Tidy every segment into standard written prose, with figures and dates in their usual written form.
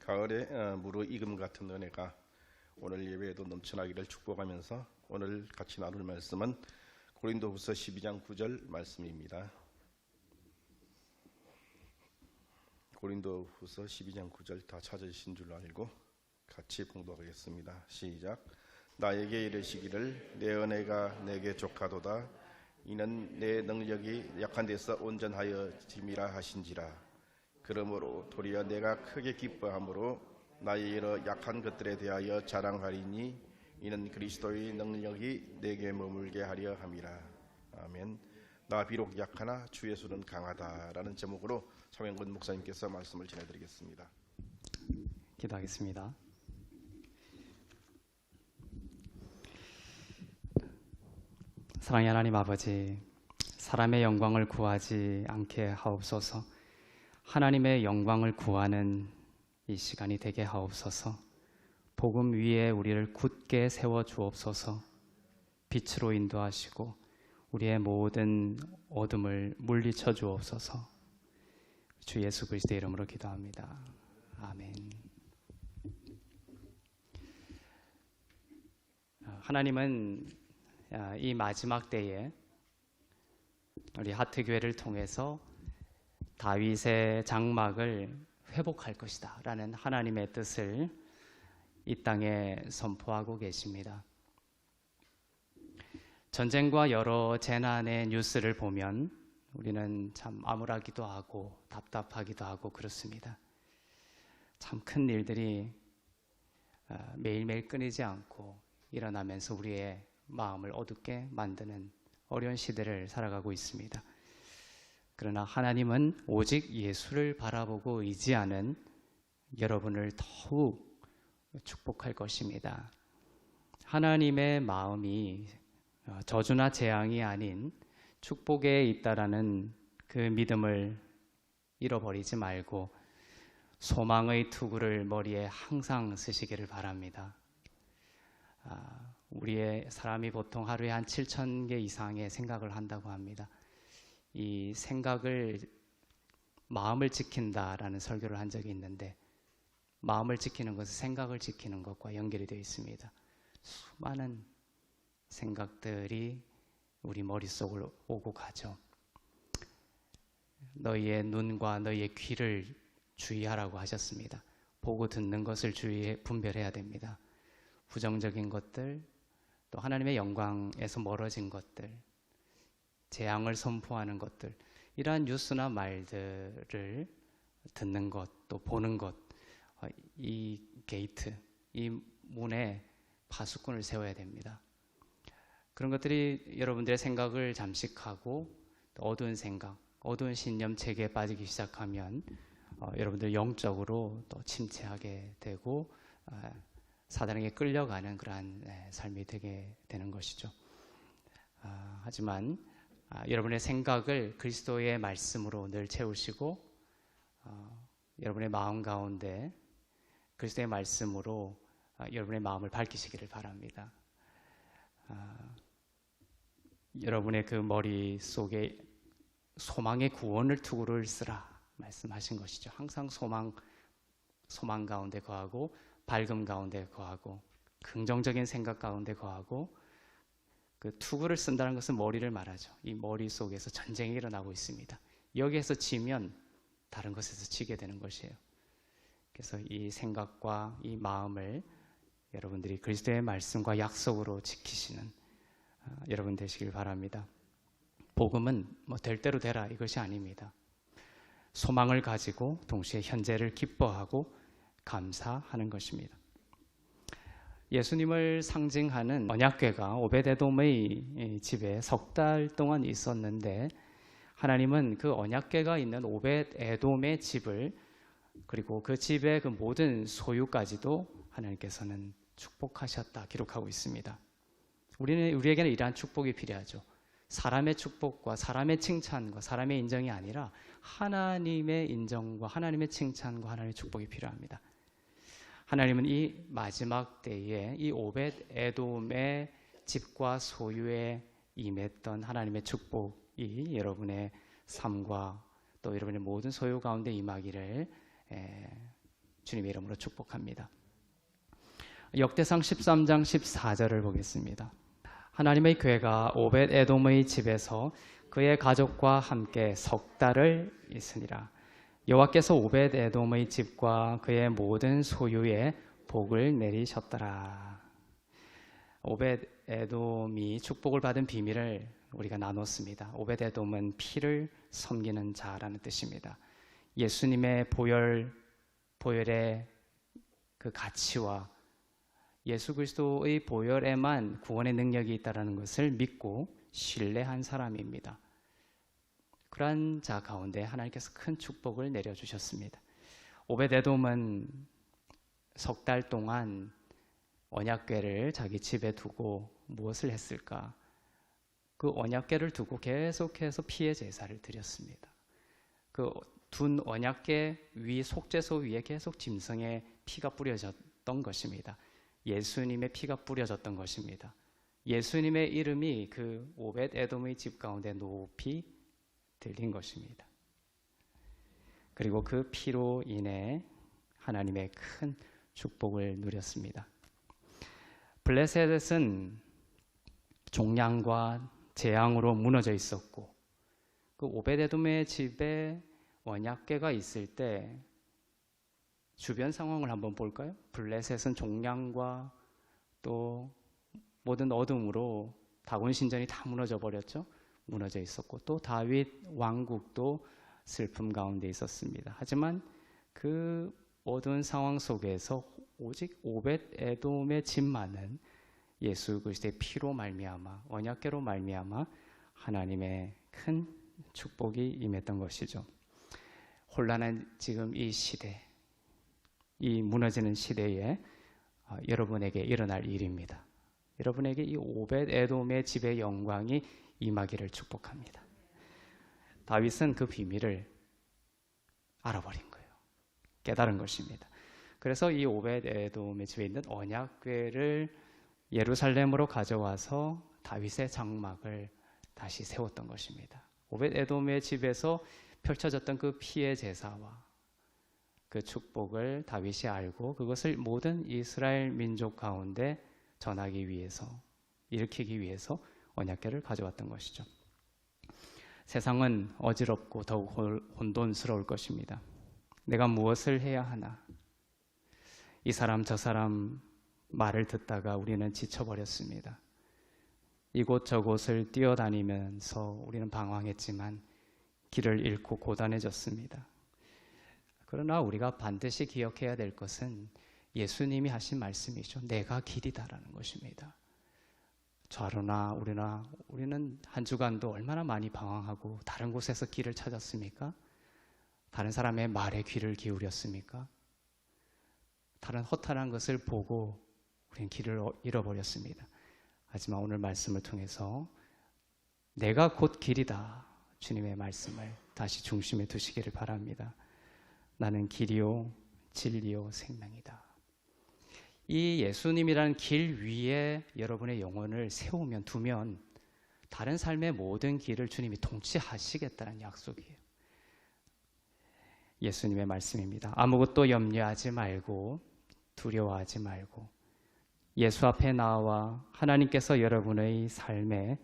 가을에 무르익음 같은 은혜가 오늘 예배에도 넘쳐나기를 축복하면서 오늘 같이 나눌 말씀은 고린도후서 12장 9절 말씀입니다. 고린도후서 12장 9절 다 찾으신 줄 알고 같이 봉독하겠습니다. 시작. 나에게 이르시기를 내 은혜가 내게 족하도다. 이는 내 능력이 약한 데서 온전하여 짐이라 하신지라. 그러므로 도리어 내가 크게 기뻐함으로 나의 여러 약한 것들에 대하여 자랑하리니 이는 그리스도의 능력이 내게 머물게 하려 함이라. 아멘. 나 비록 약하나 주 예수는 강하다라는 제목으로 차명근 목사님께서 말씀을 전해드리겠습니다. 기도하겠습니다. 사랑의 하나님 아버지, 사람의 영광을 구하지 않게 하옵소서. 하나님의 영광을 구하는 이 시간이 되게 하옵소서. 복음 위에 우리를 굳게 세워 주옵소서. 빛으로 인도하시고 우리의 모든 어둠을 물리쳐 주옵소서. 주 예수 그리스도의 이름으로 기도합니다. 아멘. 하나님은 이 마지막 때에 우리 하트교회를 통해서 다윗의 장막을 회복할 것이다 라는 하나님의 뜻을 이 땅에 선포하고 계십니다. 전쟁과 여러 재난의 뉴스를 보면 우리는 참 암울하기도 하고 답답하기도 하고 그렇습니다. 참 큰 일들이 매일매일 끊이지 않고 일어나면서 우리의 마음을 어둡게 만드는 어려운 시대를 살아가고 있습니다. 그러나 하나님은 오직 예수를 바라보고 의지하는 여러분을 더욱 축복할 것입니다. 하나님의 마음이 저주나 재앙이 아닌 축복에 있다라는 그 믿음을 잃어버리지 말고 소망의 투구를 머리에 항상 쓰시기를 바랍니다. 우리의 사람이 보통 하루에 한 7,000개 이상의 생각을 한다고 합니다. 이 생각을 마음을 지킨다라는 설교를 한 적이 있는데 마음을 지키는 것은 생각을 지키는 것과 연결이 되어 있습니다. 수많은 생각들이 우리 머릿속으로 오고 가죠. 너희의 눈과 너희의 귀를 주의하라고 하셨습니다. 보고 듣는 것을 분별해야 됩니다. 부정적인 것들, 또 하나님의 영광에서 멀어진 것들, 재앙을 선포하는 것들, 이러한 뉴스나 말들을 듣는 것, 또 보는 것, 이 게이트, 이 문에 파수꾼을 세워야 됩니다. 그런 것들이 여러분들의 생각을 잠식하고 또 어두운 생각, 어두운 신념 체계에 빠지기 시작하면 여러분들 영적으로 또 침체하게 되고 사단에게 끌려가는 그러한 삶이 되게 되는 것이죠. 하지만 여러분의 생각을 그리스도의 말씀으로 늘 채우시고 여러분의 마음 가운데 그리스도의 말씀으로 여러분의 마음을 밝히시기를 바랍니다. 여러분의 그 머릿속에 소망의 구원을 투구를 쓰라 말씀하신 것이죠. 항상 소망 가운데 거하고 밝음 가운데 거하고 긍정적인 생각 가운데 거하고 그 투구를 쓴다는 것은 머리를 말하죠. 이 머릿속에서 전쟁이 일어나고 있습니다. 여기에서 지면 다른 것에서 지게 되는 것이에요. 그래서 이 생각과 이 마음을 여러분들이 그리스도의 말씀과 약속으로 지키시는 여러분 되시길 바랍니다. 복음은 될 대로 되라 이것이 아닙니다. 소망을 가지고 동시에 현재를 기뻐하고 감사하는 것입니다. 예수님을 상징하는 언약궤가 오벳에돔의 집에 석 달 동안 있었는데 하나님은 그 언약궤가 있는 오벳에돔의 집을 그리고 그 집의 그 모든 소유까지도 하나님께서는 축복하셨다 기록하고 있습니다. 우리에게는 이러한 축복이 필요하죠. 사람의 축복과 사람의 칭찬과 사람의 인정이 아니라 하나님의 인정과 하나님의 칭찬과 하나님의 축복이 필요합니다. 하나님은 이 마지막 때에 이 오벳에돔의 집과 소유에 임했던 하나님의 축복이 여러분의 삶과 또 여러분의 모든 소유 가운데 임하기를 주님의 이름으로 축복합니다. 역대상 13장 14절을 보겠습니다. 하나님의 괴가 오벳 에돔의 집에서 그의 가족과 함께 석 달을 있으니라. 여호와께서 오벳 에돔의 집과 그의 모든 소유에 복을 내리셨더라. 오벳 에돔이 축복을 받은 비밀을 우리가 나눴습니다. 오벳 에돔은 피를 섬기는 자라는 뜻입니다. 예수님의 보혈의 그 가치와 예수 그리스도의 보혈에만 구원의 능력이 있다는 것을 믿고 신뢰한 사람입니다. 그러한 자 가운데 하나님께서 큰 축복을 내려주셨습니다. 오벳 에돔은 석 달 동안 언약궤를 자기 집에 두고 무엇을 했을까? 그 언약궤를 두고 계속해서 피의 제사를 드렸습니다. 그 둔 언약궤 위 속죄소 위에 계속 짐승의 피가 뿌려졌던 것입니다. 예수님의 피가 뿌려졌던 것입니다. 예수님의 이름이 그 오벳 에돔의 집 가운데 높이 들린 것입니다. 그리고 그 피로 인해 하나님의 큰 축복을 누렸습니다. 블레셋은 종량과 재앙으로 무너져 있었고 그 오벳 에돔의 집에 언약궤가 있을 때 주변 상황을 한번 볼까요? 블레셋은 종량과 또 모든 어둠으로 다곤 신전이 다 무너져 버렸죠. 무너져 있었고 또 다윗 왕국도 슬픔 가운데 있었습니다. 하지만 그 어두운 상황 속에서 오직 오벳 에돔의 집만은 예수 그리스도의 피로 말미암아 언약궤로 말미암아 하나님의 큰 축복이 임했던 것이죠. 혼란한 지금 이 시대, 이 무너지는 시대에 여러분에게 일어날 일입니다. 여러분에게 이 오벳 에돔의 집의 영광이 임하기를 축복합니다. 다윗은 그 비밀을 알아버린 거예요. 깨달은 것입니다. 그래서 이 오벳 에돔의 집에 있는 언약궤를 예루살렘으로 가져와서 다윗의 장막을 다시 세웠던 것입니다. 오벳 에돔의 집에서 펼쳐졌던 그 피의 제사와 그 축복을 다윗이 알고 그것을 모든 이스라엘 민족 가운데 전하기 위해서, 일으키기 위해서 언약궤를 가져왔던 것이죠. 세상은 어지럽고 더욱 혼돈스러울 것입니다. 내가 무엇을 해야 하나? 이 사람 저 사람 말을 듣다가 우리는 지쳐버렸습니다. 이곳저곳을 뛰어다니면서 우리는 방황했지만 길을 잃고 고단해졌습니다. 그러나 우리가 반드시 기억해야 될 것은 예수님이 하신 말씀이죠. 내가 길이다라는 것입니다. 좌로나 우리는 한 주간도 얼마나 많이 방황하고 다른 곳에서 길을 찾았습니까? 다른 사람의 말에 귀를 기울였습니까? 다른 허탈한 것을 보고 우리는 길을 잃어버렸습니다. 하지만 오늘 말씀을 통해서 내가 곧 길이다. 주님의 말씀을 다시 중심에 두시기를 바랍니다. 나는 길이요 진리요 생명이다. 이 예수님이라는 길 위에 여러분의 영혼을 두면 다른 삶의 모든 길을 주님이 통치하시겠다는 약속이에요. 예수님의 말씀입니다. 아무것도 염려하지 말고 두려워하지 말고 예수 앞에 나와 하나님께서 여러분의 삶에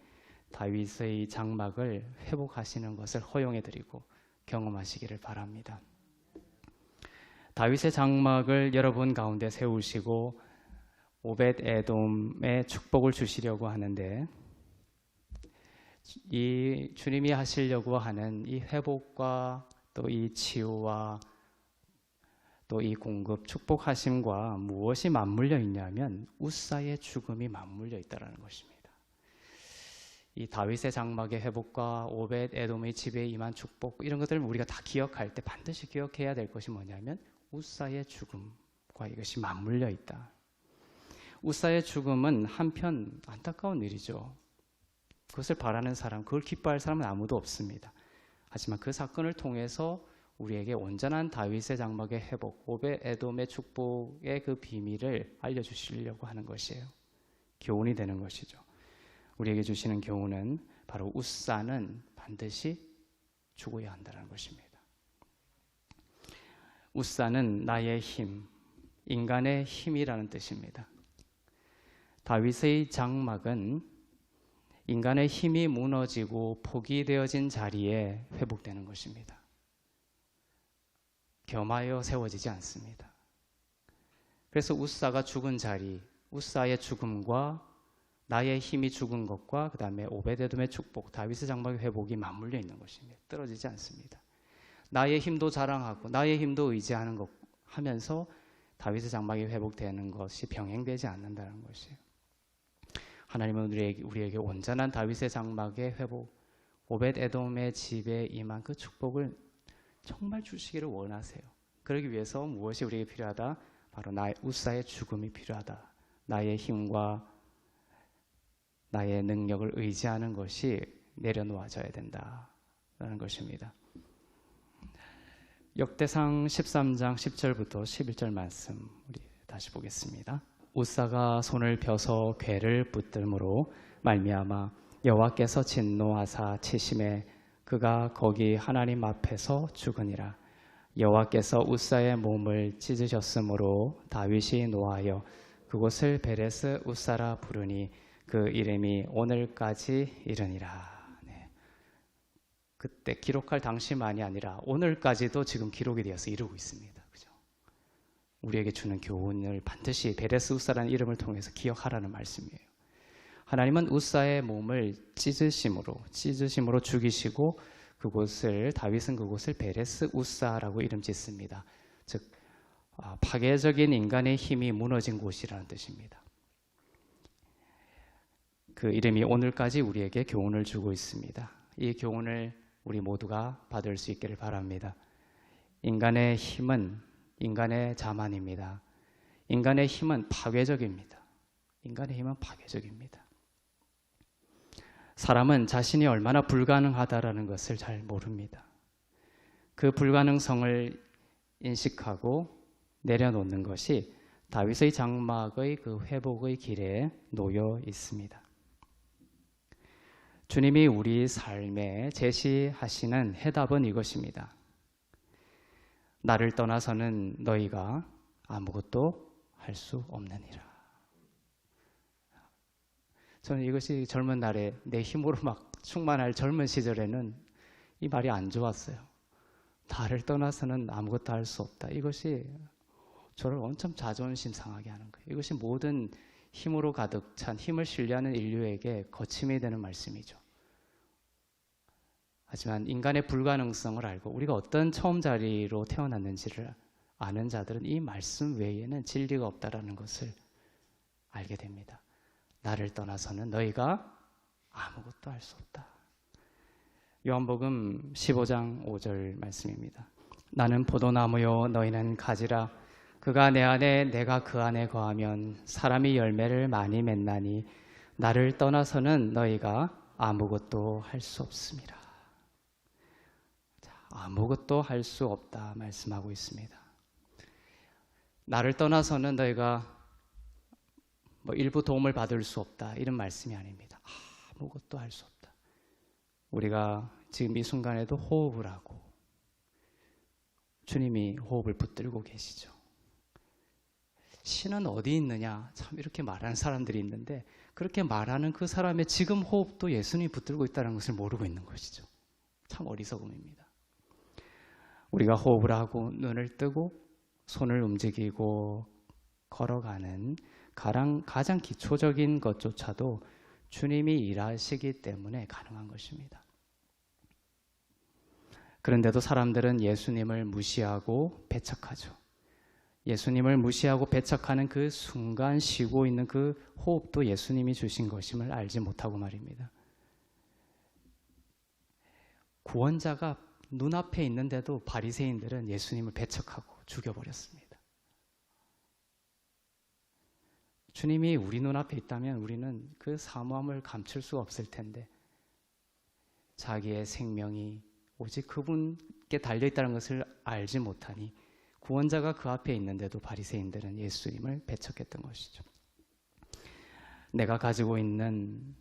다윗의 장막을 회복하시는 것을 허용해드리고 경험하시기를 바랍니다. 다윗의 장막을 여러분 가운데 세우시고 오벳 에돔의 축복을 주시려고 하는데 이 주님이 하시려고 하는 이 회복과 또 이 치유와 또 이 공급, 축복하심과 무엇이 맞물려 있냐면 우사의 죽음이 맞물려 있다는 것입니다. 이 다윗의 장막의 회복과 오벳 에돔의 집에 임한 축복 이런 것들을 우리가 다 기억할 때 반드시 기억해야 될 것이 뭐냐면 우사의 죽음과 이것이 맞물려 있다. 우사의 죽음은 한편 안타까운 일이죠. 그것을 바라는 사람, 그걸 기뻐할 사람은 아무도 없습니다. 하지만 그 사건을 통해서 우리에게 온전한 다윗의 장막의 회복, 오벳 에돔의 축복의 그 비밀을 알려주시려고 하는 것이에요. 교훈이 되는 것이죠. 우리에게 주시는 교훈은 바로 우사는 반드시 죽어야 한다는 것입니다. 우사는 나의 힘, 인간의 힘이라는 뜻입니다. 다윗의 장막은 인간의 힘이 무너지고 포기되어진 자리에 회복되는 것입니다. 겸하여 세워지지 않습니다. 그래서 우사가 죽은 자리, 우사의 죽음과 나의 힘이 죽은 것과 그 다음에 오베데돔의 축복, 다윗의 장막의 회복이 맞물려 있는 것입니다. 떨어지지 않습니다. 나의 힘도 자랑하고 나의 힘도 의지하는 것 하면서 다윗의 장막이 회복되는 것이 병행되지 않는다는 것이에요. 하나님은 우리에게 온전한 다윗의 장막의 회복, 오벳에돔의 집에 임한 그 축복을 정말 주시기를 원하세요. 그러기 위해서 무엇이 우리에게 필요하다? 바로 나의 우사의 죽음이 필요하다. 나의 힘과 나의 능력을 의지하는 것이 내려놓아져야 된다라는 것입니다. 역대상 13장 10절부터 11절 말씀 우리 다시 보겠습니다. 우사가 손을 펴서 궤를 붙들므로 말미암아 여호와께서 진노하사 치심에 그가 거기 하나님 앞에서 죽으니라. 여호와께서 우사의 몸을 찢으셨으므로 다윗이 노하여 그곳을 베레스 우사라 부르니 그 이름이 오늘까지 이르니라. 네. 그때 기록할 당시만이 아니라 오늘까지도 지금 기록이 되어서 이루고 있습니다. 그죠? 우리에게 주는 교훈을 반드시 베레스 우사라는 이름을 통해서 기억하라는 말씀이에요. 하나님은 우사의 몸을 찢으심으로 죽이시고 다윗은 그곳을 베레스 우사라고 이름 짓습니다. 즉 파괴적인 인간의 힘이 무너진 곳이라는 뜻입니다. 그 이름이 오늘까지 우리에게 교훈을 주고 있습니다. 이 교훈을 우리 모두가 받을 수 있기를 바랍니다. 인간의 힘은 인간의 자만입니다. 인간의 힘은 파괴적입니다. 인간의 힘은 파괴적입니다. 사람은 자신이 얼마나 불가능하다라는 것을 잘 모릅니다. 그 불가능성을 인식하고 내려놓는 것이 다윗의 장막의 그 회복의 길에 놓여 있습니다. 주님이 우리 삶에 제시하시는 해답은 이것입니다. 나를 떠나서는 너희가 아무것도 할 수 없느니라. 저는 이것이 젊은 날에 내 힘으로 막 충만할 젊은 시절에는 이 말이 안 좋았어요. 나를 떠나서는 아무것도 할 수 없다. 이것이 저를 엄청 자존심 상하게 하는 거예요. 이것이 모든 힘으로 가득 찬 힘을 신뢰하는 인류에게 거침이 되는 말씀이죠. 하지만 인간의 불가능성을 알고 우리가 어떤 처음 자리로 태어났는지를 아는 자들은 이 말씀 외에는 진리가 없다라는 것을 알게 됩니다. 나를 떠나서는 너희가 아무것도 할 수 없다. 요한복음 15장 5절 말씀입니다. 나는 포도나무요 너희는 가지라. 그가 내 안에 내가 그 안에 거하면 사람이 열매를 많이 맺나니 나를 떠나서는 너희가 아무것도 할 수 없습니다. 아무것도 할 수 없다 말씀하고 있습니다. 나를 떠나서는 너희가 일부 도움을 받을 수 없다 이런 말씀이 아닙니다. 아무것도 할 수 없다. 우리가 지금 이 순간에도 호흡을 하고 주님이 호흡을 붙들고 계시죠. 신은 어디 있느냐 참 이렇게 말하는 사람들이 있는데 그렇게 말하는 그 사람의 지금 호흡도 예수님이 붙들고 있다는 것을 모르고 있는 것이죠. 참 어리석음입니다. 우리가 호흡을 하고 눈을 뜨고 손을 움직이고 걸어가는 가장 기초적인 것조차도 주님이 일하시기 때문에 가능한 것입니다. 그런데도 사람들은 예수님을 무시하고 배척하죠. 예수님을 무시하고 배척하는 그 순간 쉬고 있는 그 호흡도 예수님이 주신 것임을 알지 못하고 말입니다. 구원자가 눈앞에 있는데도 바리새인들은 예수님을 배척하고 죽여버렸습니다. 주님이 우리 눈앞에 있다면 우리는 그 사모함을 감출 수 없을 텐데 자기의 생명이 오직 그분께 달려있다는 것을 알지 못하니 구원자가 그 앞에 있는데도 바리새인들은 예수님을 배척했던 것이죠. 내가 가지고 있는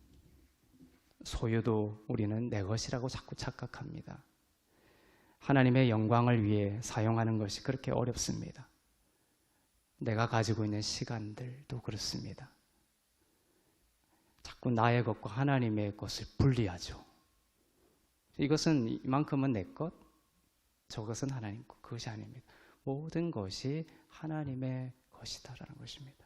소유도 우리는 내 것이라고 자꾸 착각합니다. 하나님의 영광을 위해 사용하는 것이 그렇게 어렵습니다. 내가 가지고 있는 시간들도 그렇습니다. 자꾸 나의 것과 하나님의 것을 분리하죠. 이것은 이만큼은 내 것, 저것은 하나님 것. 그것이 아닙니다. 모든 것이 하나님의 것이다라는 것입니다.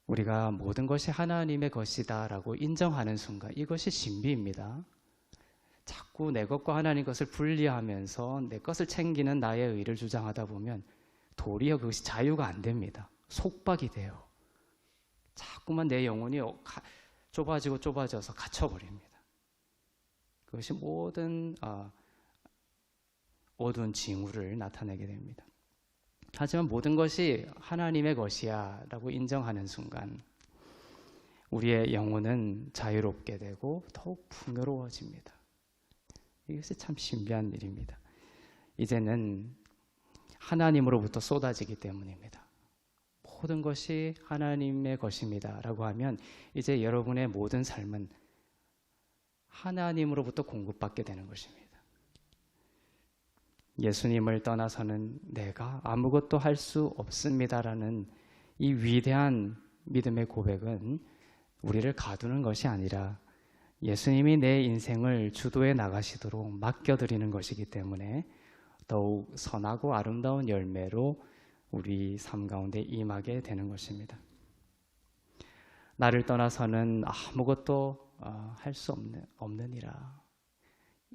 우리가 모든 것이 하나님의 것이다라고 인정하는 순간 이것이 신비입니다. 자꾸 내 것과 하나님 것을 분리하면서 내 것을 챙기는 나의 의를 주장하다 보면 도리어 그것이 자유가 안 됩니다. 속박이 돼요. 자꾸만 내 영혼이 좁아져서 갇혀버립니다. 그것이 모든 어두운 징후를 나타내게 됩니다. 하지만 모든 것이 하나님의 것이야 라고 인정하는 순간 우리의 영혼은 자유롭게 되고 더욱 풍요로워집니다. 이것이 참 신비한 일입니다. 이제는 하나님으로부터 쏟아지기 때문입니다. 모든 것이 하나님의 것입니다 라고 하면 이제 여러분의 모든 삶은 하나님으로부터 공급받게 되는 것입니다. 예수님을 떠나서는 내가 아무것도 할 수 없습니다라는 이 위대한 믿음의 고백은 우리를 가두는 것이 아니라 예수님이 내 인생을 주도해 나가시도록 맡겨드리는 것이기 때문에 더욱 선하고 아름다운 열매로 우리 삶 가운데 임하게 되는 것입니다. 나를 떠나서는 아무것도 할 수 없느니라.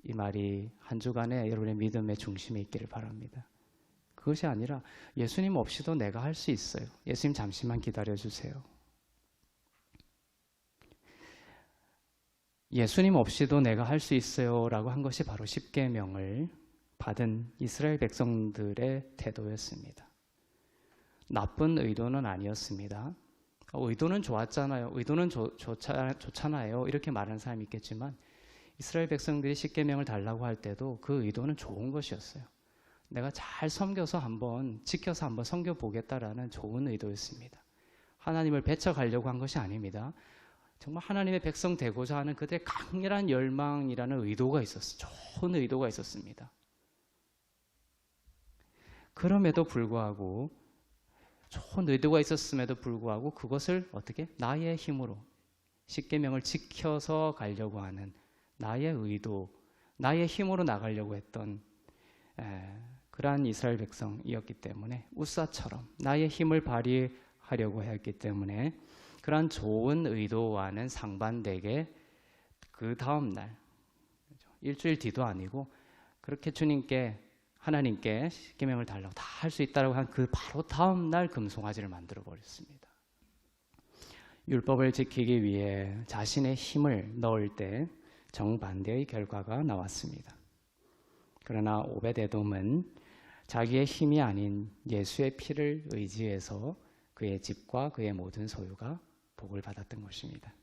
이 말이 한 주간에 여러분의 믿음의 중심에 있기를 바랍니다. 그것이 아니라 예수님 없이도 내가 할 수 있어요. 예수님 잠시만 기다려주세요. 예수님 없이도 내가 할 수 있어요 라고 한 것이 바로 십계명을 받은 이스라엘 백성들의 태도였습니다. 나쁜 의도는 아니었습니다. 의도는 좋았잖아요. 의도는 좋잖아요. 이렇게 말하는 사람이 있겠지만 이스라엘 백성들이 십계명을 달라고 할 때도 그 의도는 좋은 것이었어요. 내가 잘 섬겨서 지켜서 한번 섬겨보겠다라는 좋은 의도였습니다. 하나님을 배척하려고 한 것이 아닙니다. 정말 하나님의 백성 되고자 하는 그들의 강렬한 열망이라는 의도가 있었어요. 좋은 의도가 있었습니다. 그럼에도 불구하고 좋은 의도가 있었음에도 불구하고 그것을 어떻게? 나의 힘으로 십계명을 지켜서 가려고 하는 나의 의도, 나의 힘으로 나가려고 했던 그러한 이스라엘 백성이었기 때문에 우사처럼 나의 힘을 발휘하려고 했기 때문에 그러한 좋은 의도와는 상반되게 그 다음 날 일주일 뒤도 아니고 그렇게 하나님께 십계명을 달라고 다 할 수 있다고 한 그 바로 다음 날 금송아지를 만들어 버렸습니다. 율법을 지키기 위해 자신의 힘을 넣을 때 정반대의 결과가 나왔습니다. 그러나 오벳에돔은 자기의 힘이 아닌 예수의 피를 의지해서 그의 집과 그의 모든 소유가 복을 받았던 것입니다.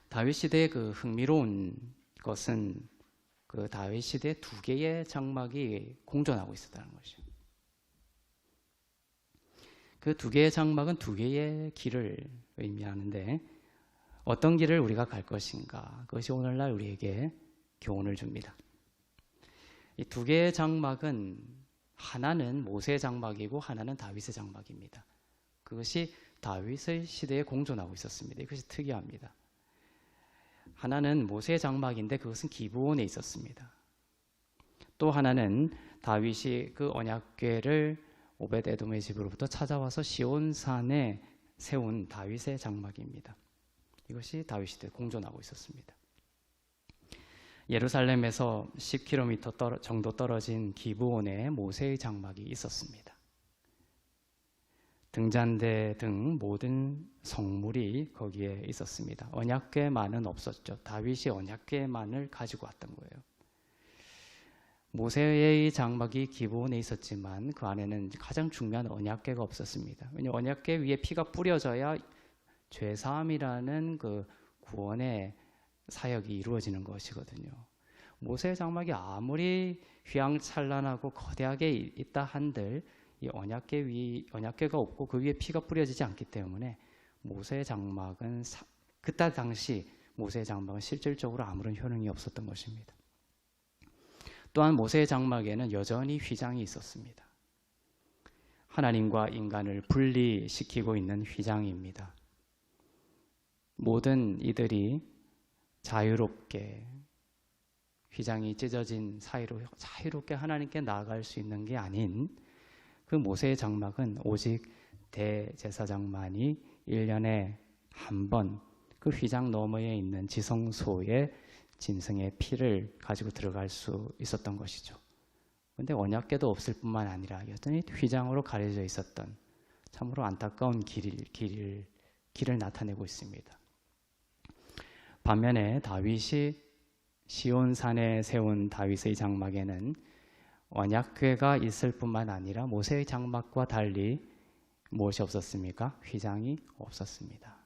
다윗 시대의 그 흥미로운 것은 그 다윗 시대에 두 개의 장막이 공존하고 있었다는 것이죠. 그 두 개의 장막은 두 개의 길을 의미하는데 어떤 길을 우리가 갈 것인가, 그것이 오늘날 우리에게 교훈을 줍니다. 이 두 개의 장막은 하나는 모세의 장막이고 하나는 다윗의 장막입니다. 그것이 다윗의 시대에 공존하고 있었습니다. 이것이 특이합니다. 하나는 모세의 장막인데 그것은 기브온에 있었습니다. 또 하나는 다윗이 그 언약궤를 오벳에돔의 집으로부터 찾아와서 시온산에 세운 다윗의 장막입니다. 이것이 다윗 시대에 공존하고 있었습니다. 예루살렘에서 10km 정도 떨어진 기브온에 모세의 장막이 있었습니다. 등잔대 등 모든 성물이 거기에 있었습니다. 언약궤만은 없었죠. 다윗이 언약궤만을 가지고 왔던 거예요. 모세의 장막이 기브온에 있었지만 그 안에는 가장 중요한 언약궤가 없었습니다. 왜냐하면 언약궤 위에 피가 뿌려져야 죄사함이라는 그 구원의 사역이 이루어지는 것이거든요. 모세의 장막이 아무리 휘황찬란하고 거대하게 있다 한들 이 언약궤가 없고 그 위에 피가 뿌려지지 않기 때문에 모세의 장막은 그때 당시 모세의 장막은 실질적으로 아무런 효능이 없었던 것입니다. 또한 모세의 장막에는 여전히 휘장이 있었습니다. 하나님과 인간을 분리시키고 있는 휘장입니다. 모든 이들이 자유롭게 휘장이 찢어진 사이로 자유롭게 하나님께 나아갈 수 있는 게 아닌 그 모세의 장막은 오직 대제사장만이 1년에 한 번 그 휘장 너머에 있는 지성소에 짐승의 피를 가지고 들어갈 수 있었던 것이죠. 그런데 언약궤도 없을 뿐만 아니라 여전히 휘장으로 가려져 있었던 참으로 안타까운 길을 나타내고 있습니다. 반면에 다윗이 시온산에 세운 다윗의 장막에는 언약궤가 있을 뿐만 아니라 모세의 장막과 달리 무엇이 없었습니까? 휘장이 없었습니다.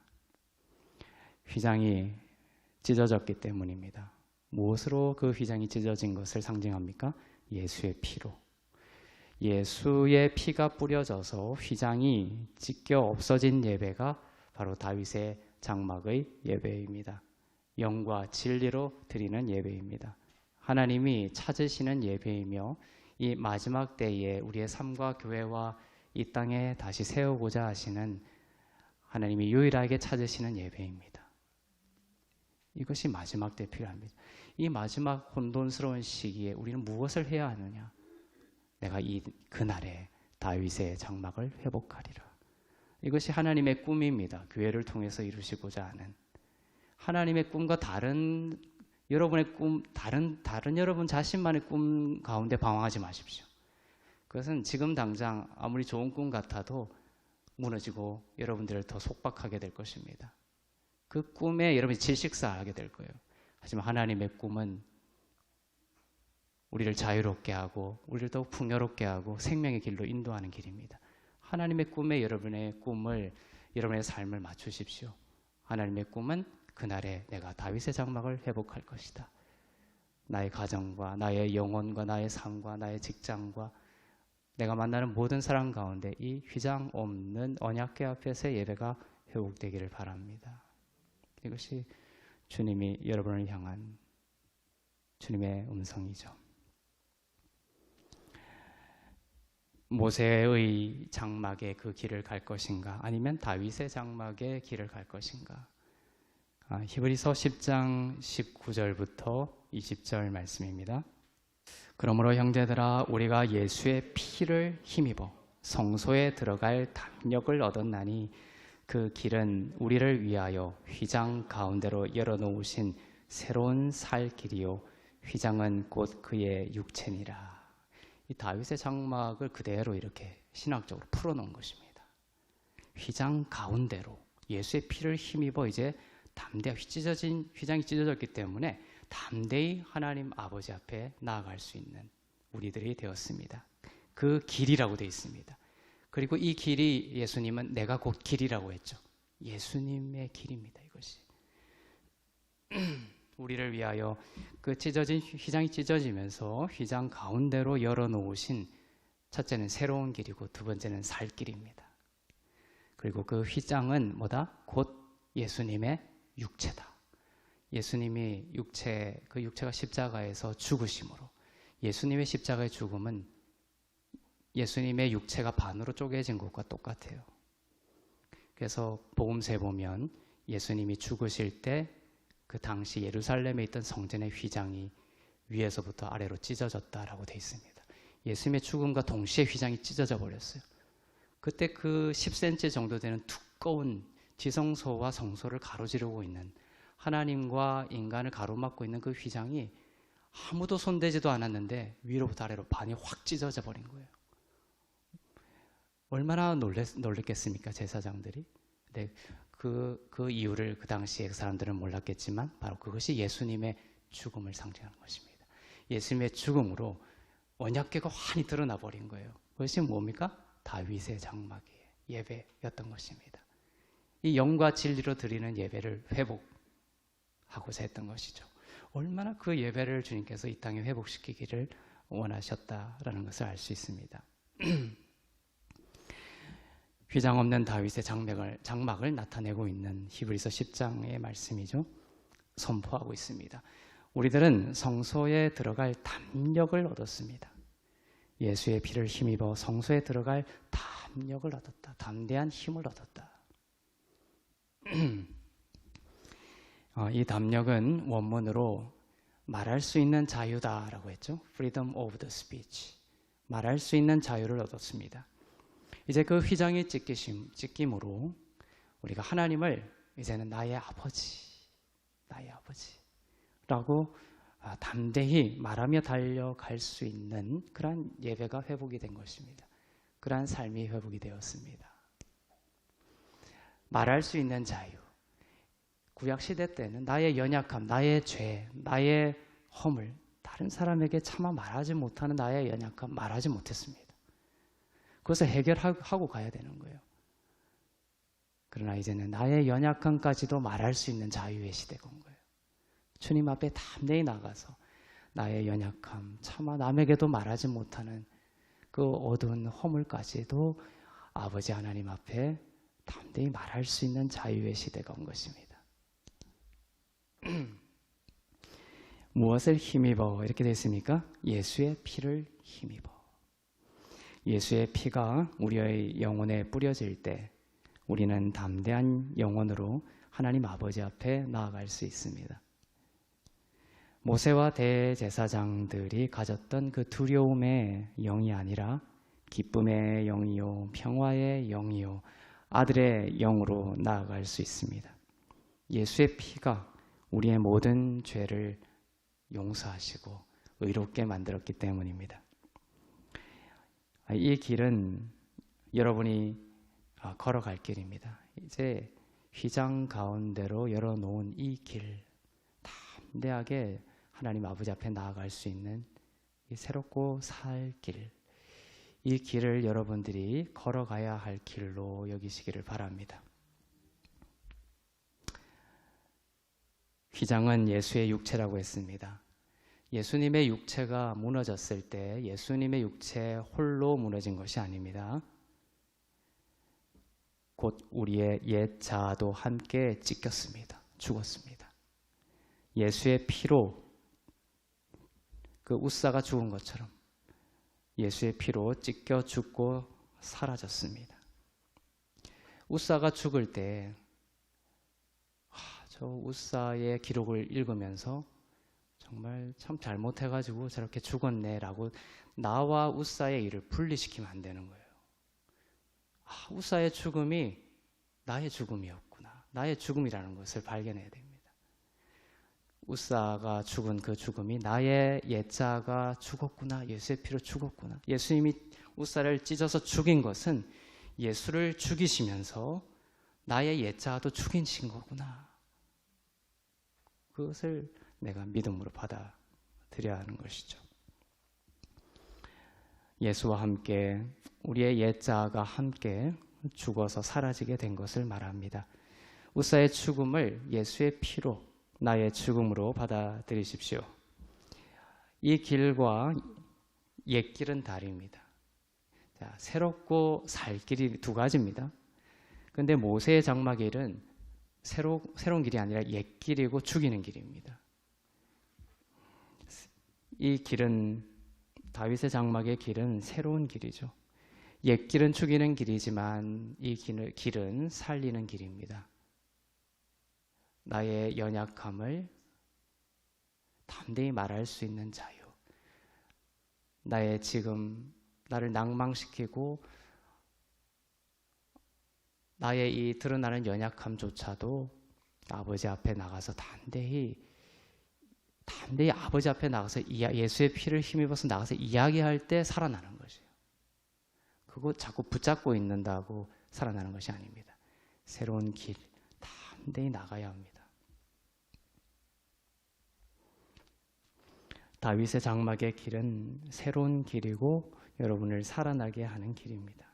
휘장이 찢어졌기 때문입니다. 무엇으로 그 휘장이 찢어진 것을 상징합니까? 예수의 피로. 예수의 피가 뿌려져서 휘장이 찢겨 없어진 예배가 바로 다윗의 장막의 예배입니다. 영과 진리로 드리는 예배입니다. 하나님이 찾으시는 예배이며 이 마지막 때에 우리의 삶과 교회와 이 땅에 다시 세우고자 하시는 하나님이 유일하게 찾으시는 예배입니다. 이것이 마지막 때 필요합니다. 이 마지막 혼돈스러운 시기에 우리는 무엇을 해야 하느냐? 내가 그날에 다윗의 장막을 회복하리라. 이것이 하나님의 꿈입니다. 교회를 통해서 이루시고자 하는 하나님의 꿈과 다른 여러분의 꿈, 다른 여러분 자신만의 꿈 가운데 방황하지 마십시오. 그것은 지금 당장 아무리 좋은 꿈 같아도 무너지고 여러분들을 더 속박하게 될 것입니다. 그 꿈에 여러분이 질식사하게 될 거예요. 하지만 하나님의 꿈은 우리를 자유롭게 하고 우리를 더욱 풍요롭게 하고 생명의 길로 인도하는 길입니다. 하나님의 꿈에 여러분의 꿈을, 여러분의 삶을 맞추십시오. 하나님의 꿈은 그날에 내가 다윗의 장막을 회복할 것이다. 나의 가정과 나의 영혼과 나의 삶과 나의 직장과 내가 만나는 모든 사람 가운데 이 휘장 없는 언약궤 앞에서의 예배가 회복되기를 바랍니다. 이것이 주님이 여러분을 향한 주님의 음성이죠. 모세의 장막의 그 길을 갈 것인가 아니면 다윗의 장막의 길을 갈 것인가. 히브리서 10장 19절부터 20절 말씀입니다. 그러므로 형제들아 우리가 예수의 피를 힘입어 성소에 들어갈 담력을 얻었나니 그 길은 우리를 위하여 휘장 가운데로 열어놓으신 새로운 살 길이요 휘장은 곧 그의 육체니라. 이 다윗의 장막을 그대로 이렇게 신학적으로 풀어놓은 것입니다. 휘장 가운데로 예수의 피를 힘입어 이제 담대히 휘장이 찢어졌기 때문에 담대히 하나님 아버지 앞에 나아갈 수 있는 우리들이 되었습니다. 그 길이라고 되어 있습니다. 그리고 이 길이 예수님은 내가 곧 길이라고 했죠. 예수님의 길입니다. 이것이 우리를 위하여 그 휘장이 찢어지면서 휘장 가운데로 열어놓으신 첫째는 새로운 길이고 두 번째는 살 길입니다. 그리고 그 휘장은 뭐다? 곧 예수님의 육체다. 예수님이 그 육체가 십자가에서 죽으심으로 예수님의 십자가의 죽음은 예수님의 육체가 반으로 쪼개진 것과 똑같아요. 그래서 복음서에 보면 예수님이 죽으실 때 그 당시 예루살렘에 있던 성전의 휘장이 위에서부터 아래로 찢어졌다라고 되어 있습니다. 예수님의 죽음과 동시에 휘장이 찢어져 버렸어요. 그때 그 10cm 정도 되는 두꺼운 지성소와 성소를 가로지르고 있는 하나님과 인간을 가로막고 있는 그 휘장이 아무도 손대지도 않았는데 위로부터 아래로 반이 확 찢어져 버린 거예요. 얼마나 놀랬겠습니까, 제사장들이? 네, 그 이유를 그 당시에 사람들은 몰랐겠지만 바로 그것이 예수님의 죽음을 상징하는 것입니다. 예수님의 죽음으로 언약궤가 환히 드러나 버린 거예요. 그것이 뭡니까? 다윗의 장막의 예배였던 것입니다. 이 영과 진리로 드리는 예배를 회복하고자 했던 것이죠. 얼마나 그 예배를 주님께서 이 땅에 회복시키기를 원하셨다라는 것을 알 수 있습니다. 휘장 없는 다윗의 장막을 나타내고 있는 히브리서 10장의 말씀이죠. 선포하고 있습니다. 우리들은 성소에 들어갈 담력을 얻었습니다. 예수의 피를 힘입어 성소에 들어갈 담력을 얻었다. 담대한 힘을 얻었다. 이 담력은 원문으로 말할 수 있는 자유다라고 했죠. Freedom of the speech. 말할 수 있는 자유를 얻었습니다. 이제 그 휘장이 찢김으로 우리가 하나님을 이제는 나의 아버지라고 담대히 말하며 달려갈 수 있는 그러한 예배가 회복이 된 것입니다. 그러한 삶이 회복이 되었습니다. 말할 수 있는 자유. 구약시대 때는 나의 연약함, 나의 죄, 나의 허물, 다른 사람에게 차마 말하지 못하는 나의 연약함 말하지 못했습니다. 그것을 해결하고 가야 되는 거예요. 그러나 이제는 나의 연약함까지도 말할 수 있는 자유의 시대가 온 거예요. 주님 앞에 담대히 나가서 나의 연약함, 차마 남에게도 말하지 못하는 그 어두운 허물까지도 아버지 하나님 앞에 담대히 말할 수 있는 자유의 시대가 온 것입니다. 무엇을 힘입어 이렇게 되어 있습니까? 예수의 피를 힘입어. 예수의 피가 우리의 영혼에 뿌려질 때 우리는 담대한 영혼으로 하나님 아버지 앞에 나아갈 수 있습니다. 모세와 대제사장들이 가졌던 그 두려움의 영이 아니라 기쁨의 영이요 평화의 영이요 아들의 영으로 나아갈 수 있습니다. 예수의 피가 우리의 모든 죄를 용서하시고 의롭게 만들었기 때문입니다. 이 길은 여러분이 걸어갈 길입니다. 이제 휘장 가운데로 열어놓은 이 길, 담대하게 하나님 아버지 앞에 나아갈 수 있는 이 새롭고 살 길, 이 길을 여러분들이 걸어가야 할 길로 여기시기를 바랍니다. 휘장은 예수의 육체라고 했습니다. 예수님의 육체가 무너졌을 때 예수님의 육체 홀로 무너진 것이 아닙니다. 곧 우리의 옛 자아도 함께 찢겼습니다. 죽었습니다. 예수의 피로 그 웃사가 죽은 것처럼 예수의 피로 찢겨 죽고 사라졌습니다. 웃사가 죽을 때 저 웃사의 기록을 읽으면서 정말 참 잘못해가지고 저렇게 죽었네라고 나와 웃사의 일을 분리시키면 안 되는 거예요. 웃사의 죽음이 나의 죽음이었구나. 나의 죽음이라는 것을 발견해야 됩니다. 웃사가 죽은 그 죽음이 나의 옛자가 죽었구나. 예수의 피로 죽었구나. 예수님이 웃사를 찢어서 죽인 것은 예수를 죽이시면서 나의 옛자도 죽이신 거구나. 그것을 내가 믿음으로 받아들여야 하는 것이죠. 예수와 함께 우리의 옛자가 함께 죽어서 사라지게 된 것을 말합니다. 웃사의 죽음을 예수의 피로 나의 죽음으로 받아들이십시오. 이 길과 옛 길은 다릅니다. 자, 새롭고 살 길이 두 가지입니다. 그런데 모세의 장막길은 새로운 길이 아니라 옛 길이고 죽이는 길입니다. 이 길은 다윗의 장막의 길은 새로운 길이죠. 옛 길은 죽이는 길이지만 이 길은 살리는 길입니다. 나의 연약함을 담대히 말할 수 있는 자유. 나의 지금 나를 낭망시키고 나의 이 드러나는 연약함조차도 아버지 앞에 나가서 담대히 아버지 앞에 나가서 예수의 피를 힘입어서 나가서 이야기할 때 살아나는 것이에요. 그거 자꾸 붙잡고 있는다고 살아나는 것이 아닙니다. 새로운 길, 담대히 나가야 합니다. 다윗의 장막의 길은 새로운 길이고 여러분을 살아나게 하는 길입니다.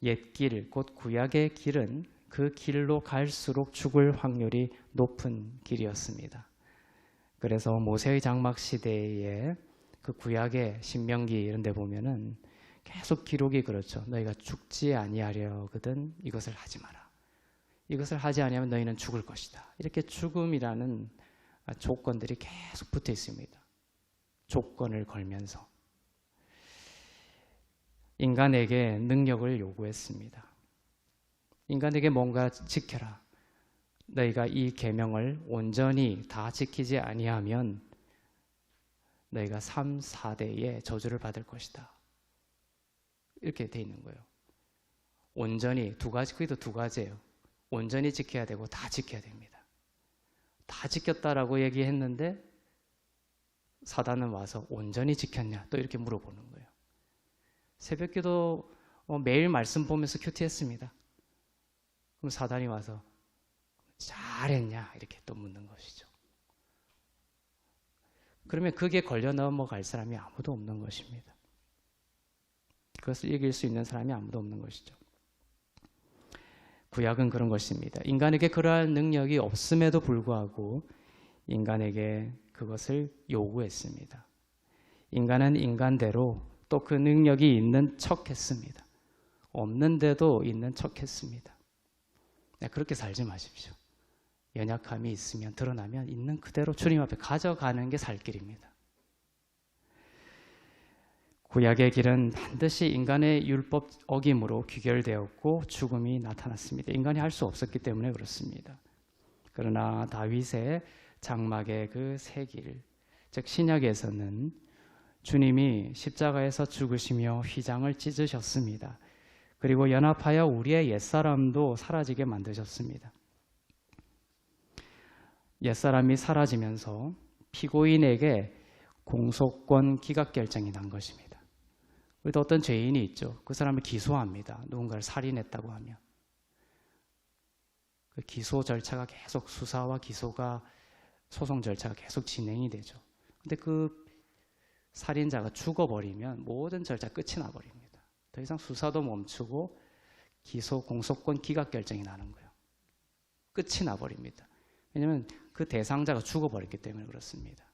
옛 길, 곧 구약의 길은 그 길로 갈수록 죽을 확률이 높은 길이었습니다. 그래서 모세의 장막 시대에 그 구약의 신명기 이런 데 보면은 계속 기록이 그렇죠. 너희가 죽지 아니하려거든 이것을 하지 마라. 이것을 하지 아니하면 너희는 죽을 것이다. 이렇게 죽음이라는 조건들이 계속 붙어 있습니다. 조건을 걸면서 인간에게 능력을 요구했습니다. 인간에게 뭔가 지켜라. 너희가 이 계명을 온전히 다 지키지 아니하면 너희가 3, 4대의 저주를 받을 것이다. 이렇게 돼 있는 거예요. 온전히 두 가지, 그게 두 가지예요. 온전히 지켜야 되고 다 지켜야 됩니다. 다 지켰다라고 얘기했는데 사단은 와서 온전히 지켰냐? 또 이렇게 물어보는 거예요. 새벽기도 매일 말씀 보면서 큐티했습니다. 그럼 사단이 와서 잘했냐? 이렇게 또 묻는 것이죠. 그러면 그게 걸려 넘어갈 사람이 아무도 없는 것입니다. 그것을 이길 수 있는 사람이 아무도 없는 것이죠. 구약은 그런 것입니다. 인간에게 그러한 능력이 없음에도 불구하고 인간에게 그것을 요구했습니다. 인간은 인간대로 또 그 능력이 있는 척했습니다. 없는데도 있는 척했습니다. 네, 그렇게 살지 마십시오. 연약함이 있으면 드러나면 있는 그대로 주님 앞에 가져가는 게 살 길입니다. 구약의 길은 반드시 인간의 율법 어김으로 귀결되었고 죽음이 나타났습니다. 인간이 할 수 없었기 때문에 그렇습니다. 그러나 다윗의 장막의 그 새 길, 즉 신약에서는 주님이 십자가에서 죽으시며 휘장을 찢으셨습니다. 그리고 연합하여 우리의 옛사람도 사라지게 만드셨습니다. 옛사람이 사라지면서 피고인에게 공소권 기각결정이 난 것입니다. 우리도 어떤 죄인이 있죠. 그 사람을 기소합니다. 누군가를 살인했다고 하면. 그 기소 절차가 계속 수사와 기소가 소송 절차가 계속 진행이 되죠. 근데 그 살인자가 죽어버리면 모든 절차 끝이 나버립니다. 더 이상 수사도 멈추고 기소 공소권 기각결정이 나는 거예요. 끝이 나버립니다. 왜냐하면 그 대상자가 죽어버렸기 때문에 그렇습니다.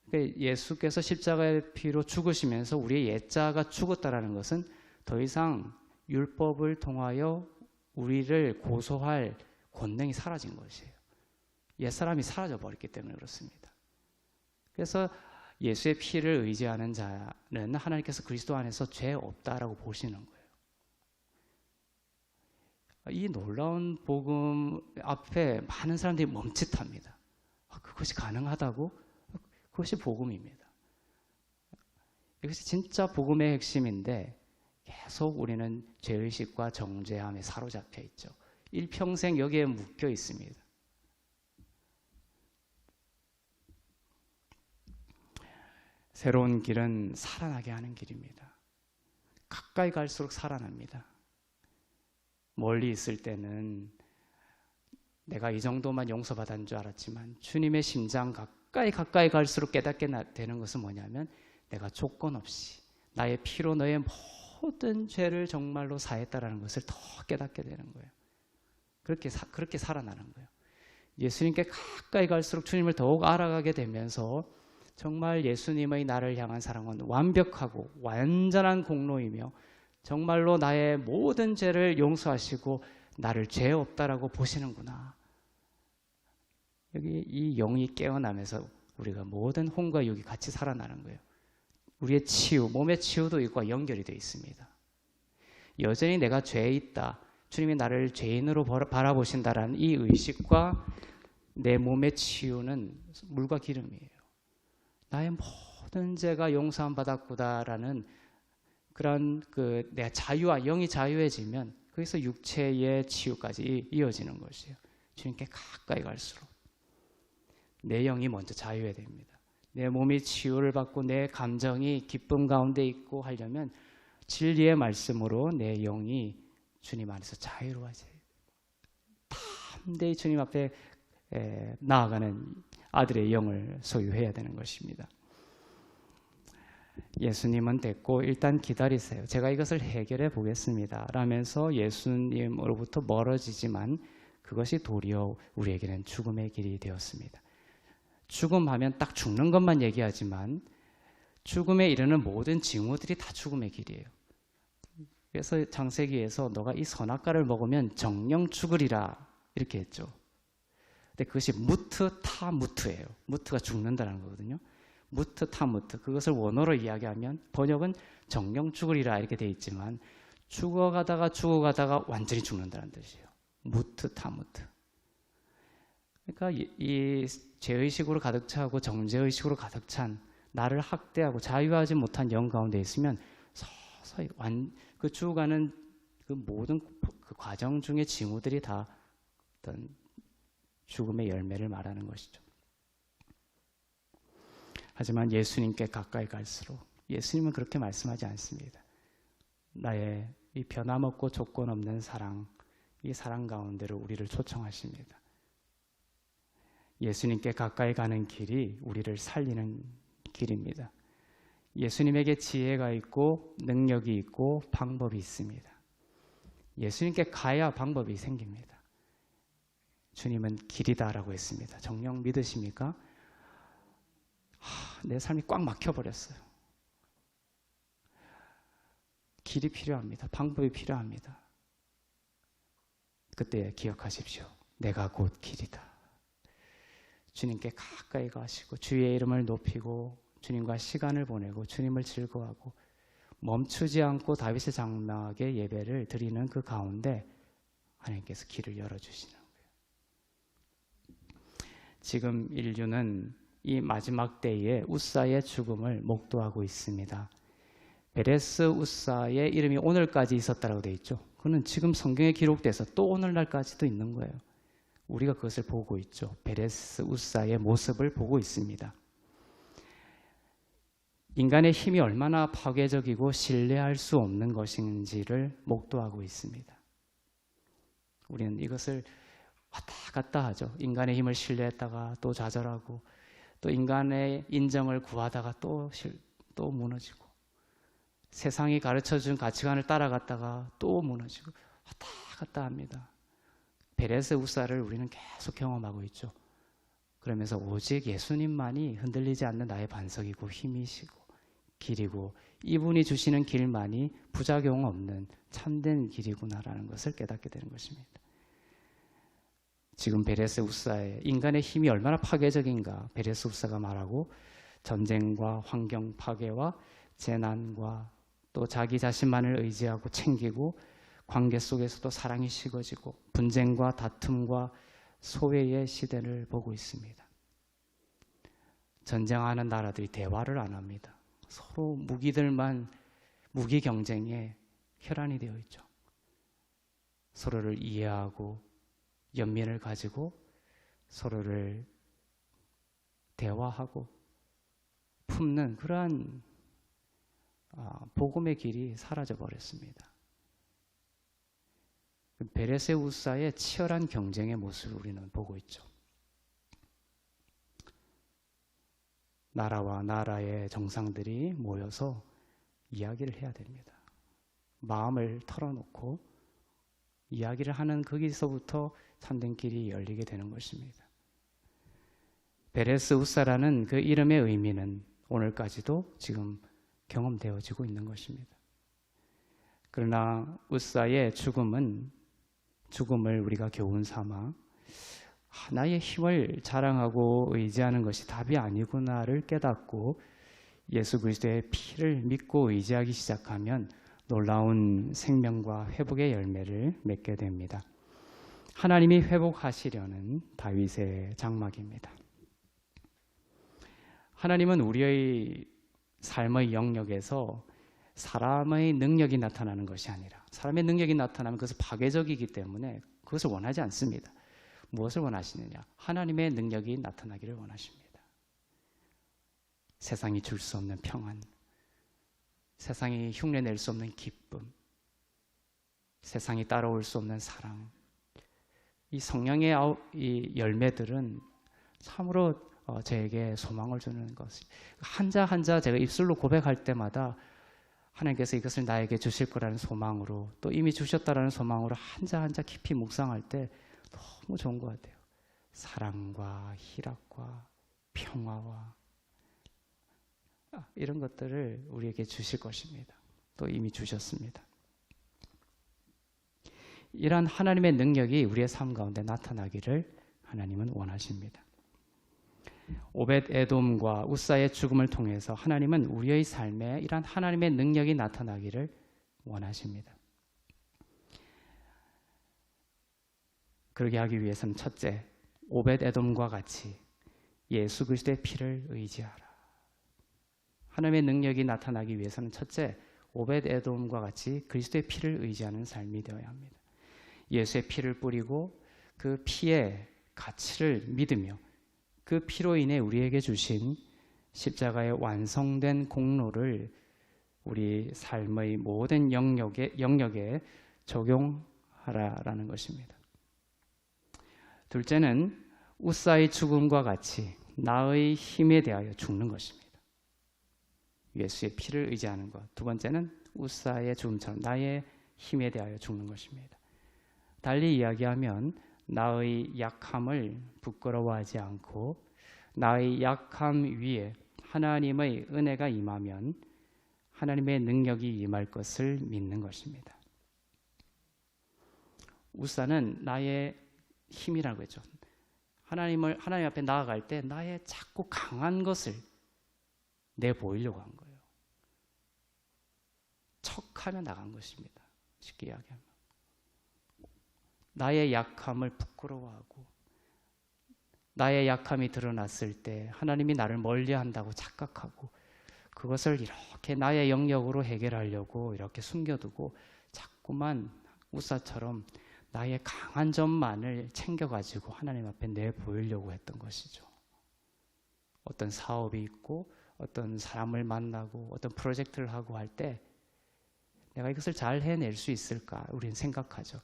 그러니까 예수께서 십자가의 피로 죽으시면서 우리의 옛자가 죽었다라는 것은 더 이상 율법을 통하여 우리를 고소할 권능이 사라진 것이에요. 옛사람이 사라져버렸기 때문에 그렇습니다. 그래서 예수의 피를 의지하는 자는 하나님께서 그리스도 안에서 죄 없다라고 보시는 거예요. 이 놀라운 복음 앞에 많은 사람들이 멈칫합니다. 그것이 가능하다고? 그것이 복음입니다. 이것이 진짜 복음의 핵심인데 계속 우리는 죄의식과 정죄함에 사로잡혀 있죠. 일평생 여기에 묶여 있습니다. 새로운 길은 살아나게 하는 길입니다. 가까이 갈수록 살아납니다. 멀리 있을 때는 내가 이 정도만 용서받은 줄 알았지만 주님의 심장 가까이 갈수록 깨닫게 되는 것은 뭐냐면 내가 조건 없이 나의 피로 너의 모든 죄를 정말로 사했다라는 것을 더 깨닫게 되는 거예요. 그렇게 살아나는 거예요. 예수님께 가까이 갈수록 주님을 더욱 알아가게 되면서 정말 예수님의 나를 향한 사랑은 완벽하고 완전한 공로이며 정말로 나의 모든 죄를 용서하시고 나를 죄 없다라고 보시는구나. 여기 이 영이 깨어나면서 우리가 모든 혼과 육이 같이 살아나는 거예요. 우리의 치유, 몸의 치유도 이것과 연결이 되어 있습니다. 여전히 내가 죄에 있다. 주님이 나를 죄인으로 바라보신다라는 이 의식과 내 몸의 치유는 물과 기름이에요. 나의 모든 죄가 용서함 받았구나라는 그런 내 자유와 영이 자유해지면 거기서 육체의 치유까지 이어지는 것이에요. 주님께 가까이 갈수록 내 영이 먼저 자유해야 됩니다. 내 몸이 치유를 받고 내 감정이 기쁨 가운데 있고 하려면 진리의 말씀으로 내 영이 주님 안에서 자유로워져요. 담대히 주님 앞에 나아가는 아들의 영을 소유해야 되는 것입니다. 예수님은 됐고 일단 기다리세요. 제가 이것을 해결해 보겠습니다. 라면서 예수님으로부터 멀어지지만 그것이 도리어 우리에게는 죽음의 길이 되었습니다. 죽음하면 딱 죽는 것만 얘기하지만 죽음에 이르는 모든 징후들이 다 죽음의 길이에요. 그래서 창세기에서 너가 이 선악과를 먹으면 정령 죽으리라 이렇게 했죠. 근데 그것이 무트 타 무트예요. 무트가 죽는다는 거거든요. 무트 타 무트. 그것을 원어로 이야기하면 번역은 정령 죽으리라 이렇게 돼 있지만 죽어가다가 완전히 죽는다는 뜻이에요. 무트 타 무트. 그러니까 이 죄의식으로 가득 차고 정죄의식으로 가득 찬 나를 학대하고 자유하지 못한 영 가운데 있으면 서서히 그 죽어가는 그 모든 그 과정 중의 징후들이 다 어떤 죽음의 열매를 말하는 것이죠. 하지만 예수님께 가까이 갈수록 예수님은 그렇게 말씀하지 않습니다. 나의 이 변함없고 조건 없는 사랑, 이 사랑 가운데로 우리를 초청하십니다. 예수님께 가까이 가는 길이 우리를 살리는 길입니다. 예수님에게 지혜가 있고 능력이 있고 방법이 있습니다. 예수님께 가야 방법이 생깁니다. 주님은 길이다라고 했습니다. 정녕 믿으십니까? 내 삶이 꽉 막혀버렸어요. 길이 필요합니다. 방법이 필요합니다. 그때 기억하십시오. 내가 곧 길이다. 주님께 가까이 가시고 주의 이름을 높이고 주님과 시간을 보내고 주님을 즐거워하고 멈추지 않고 다윗의 장막에 예배를 드리는 그 가운데 하나님께서 길을 열어주시는 거예요. 지금 인류는 이 마지막 때에 웃사의 죽음을 목도하고 있습니다. 베레스 웃사의 이름이 오늘까지 있었다고 되어 있죠. 그는 지금 성경에 기록돼서 또 오늘날까지도 있는 거예요. 우리가 그것을 보고 있죠. 베레스 웃사의 모습을 보고 있습니다. 인간의 힘이 얼마나 파괴적이고 신뢰할 수 없는 것인지를 목도하고 있습니다. 우리는 이것을 왔다 갔다 하죠. 인간의 힘을 신뢰했다가 또 좌절하고 또 인간의 인정을 구하다가 또 무너지고 세상이 가르쳐준 가치관을 따라갔다가 또 무너지고 왔다 갔다 합니다. 베레스 웃사를 우리는 계속 경험하고 있죠. 그러면서 오직 예수님만이 흔들리지 않는 나의 반석이고 힘이시고 길이고 이분이 주시는 길만이 부작용 없는 참된 길이구나라는 것을 깨닫게 되는 것입니다. 지금 베레스 웃사의 인간의 힘이 얼마나 파괴적인가 베레스 웃사가 말하고 전쟁과 환경 파괴와 재난과 또 자기 자신만을 의지하고 챙기고 관계 속에서도 사랑이 식어지고 분쟁과 다툼과 소외의 시대를 보고 있습니다. 전쟁하는 나라들이 대화를 안 합니다. 서로 무기 경쟁에 혈안이 되어 있죠. 서로를 이해하고 연민을 가지고 서로를 대화하고 품는 그러한 복음의 길이 사라져 버렸습니다. 베레스 웃사의 치열한 경쟁의 모습을 우리는 보고 있죠. 나라와 나라의 정상들이 모여서 이야기를 해야 됩니다. 마음을 털어놓고 이야기를 하는 거기서부터 참된 길이 열리게 되는 것입니다. 베레스 웃사라는 그 이름의 의미는 오늘까지도 지금 경험되어지고 있는 것입니다. 그러나 웃사의 죽음을 우리가 교훈 삼아 나의 힘을 자랑하고 의지하는 것이 답이 아니구나를 깨닫고 예수 그리스도의 피를 믿고 의지하기 시작하면 놀라운 생명과 회복의 열매를 맺게 됩니다. 하나님이 회복하시려는 다윗의 장막입니다. 하나님은 우리의 삶의 영역에서 사람의 능력이 나타나는 것이 아니라 사람의 능력이 나타나면 그것은 파괴적이기 때문에 그것을 원하지 않습니다. 무엇을 원하시느냐? 하나님의 능력이 나타나기를 원하십니다. 세상이 줄 수 없는 평안, 세상이 흉내낼 수 없는 기쁨, 세상이 따라올 수 없는 사랑, 이 성령의 이 열매들은 참으로 저에게 소망을 주는 것이 한자 한자 제가 입술로 고백할 때마다 하나님께서 이것을 나에게 주실 거라는 소망으로 또 이미 주셨다라는 소망으로 한자 한자 깊이 묵상할 때 너무 좋은 것 같아요. 사랑과 희락과 평화와 이런 것들을 우리에게 주실 것입니다. 또 이미 주셨습니다. 이러한 하나님의 능력이 우리의 삶 가운데 나타나기를 하나님은 원하십니다. 오벳 에돔과 우사의 죽음을 통해서 하나님은 우리의 삶에 이러한 하나님의 능력이 나타나기를 원하십니다. 그러게 하기 위해서는 첫째, 오벳 에돔과 같이 예수 그리스도의 피를 의지하라. 하나님의 능력이 나타나기 위해서는 첫째, 오벳 에돔과 같이 그리스도의 피를 의지하는 삶이 되어야 합니다. 예수의 피를 뿌리고 그 피의 가치를 믿으며 그 피로 인해 우리에게 주신 십자가의 완성된 공로를 우리 삶의 모든 영역에 적용하라라는 것입니다. 둘째는 우사의 죽음과 같이 나의 힘에 대하여 죽는 것입니다. 예수의 피를 의지하는 것. 두 번째는 우사의 죽음처럼 나의 힘에 대하여 죽는 것입니다. 달리 이야기하면 나의 약함을 부끄러워하지 않고 나의 약함 위에 하나님의 은혜가 임하면 하나님의 능력이 임할 것을 믿는 것입니다. 우사는 나의 힘이라고 했죠. 하나님 앞에 나아갈 때 나의 자꾸 강한 것을 내보이려고 한 거예요. 척하며 나간 것입니다. 쉽게 이야기하면. 나의 약함을 부끄러워하고 나의 약함이 드러났을 때 하나님이 나를 멀리한다고 착각하고 그것을 이렇게 나의 영역으로 해결하려고 이렇게 숨겨두고 자꾸만 우사처럼 나의 강한 점만을 챙겨가지고 하나님 앞에 내보이려고 했던 것이죠. 어떤 사업이 있고 어떤 사람을 만나고 어떤 프로젝트를 하고 할 때 내가 이것을 잘 해낼 수 있을까? 우리는 생각하죠.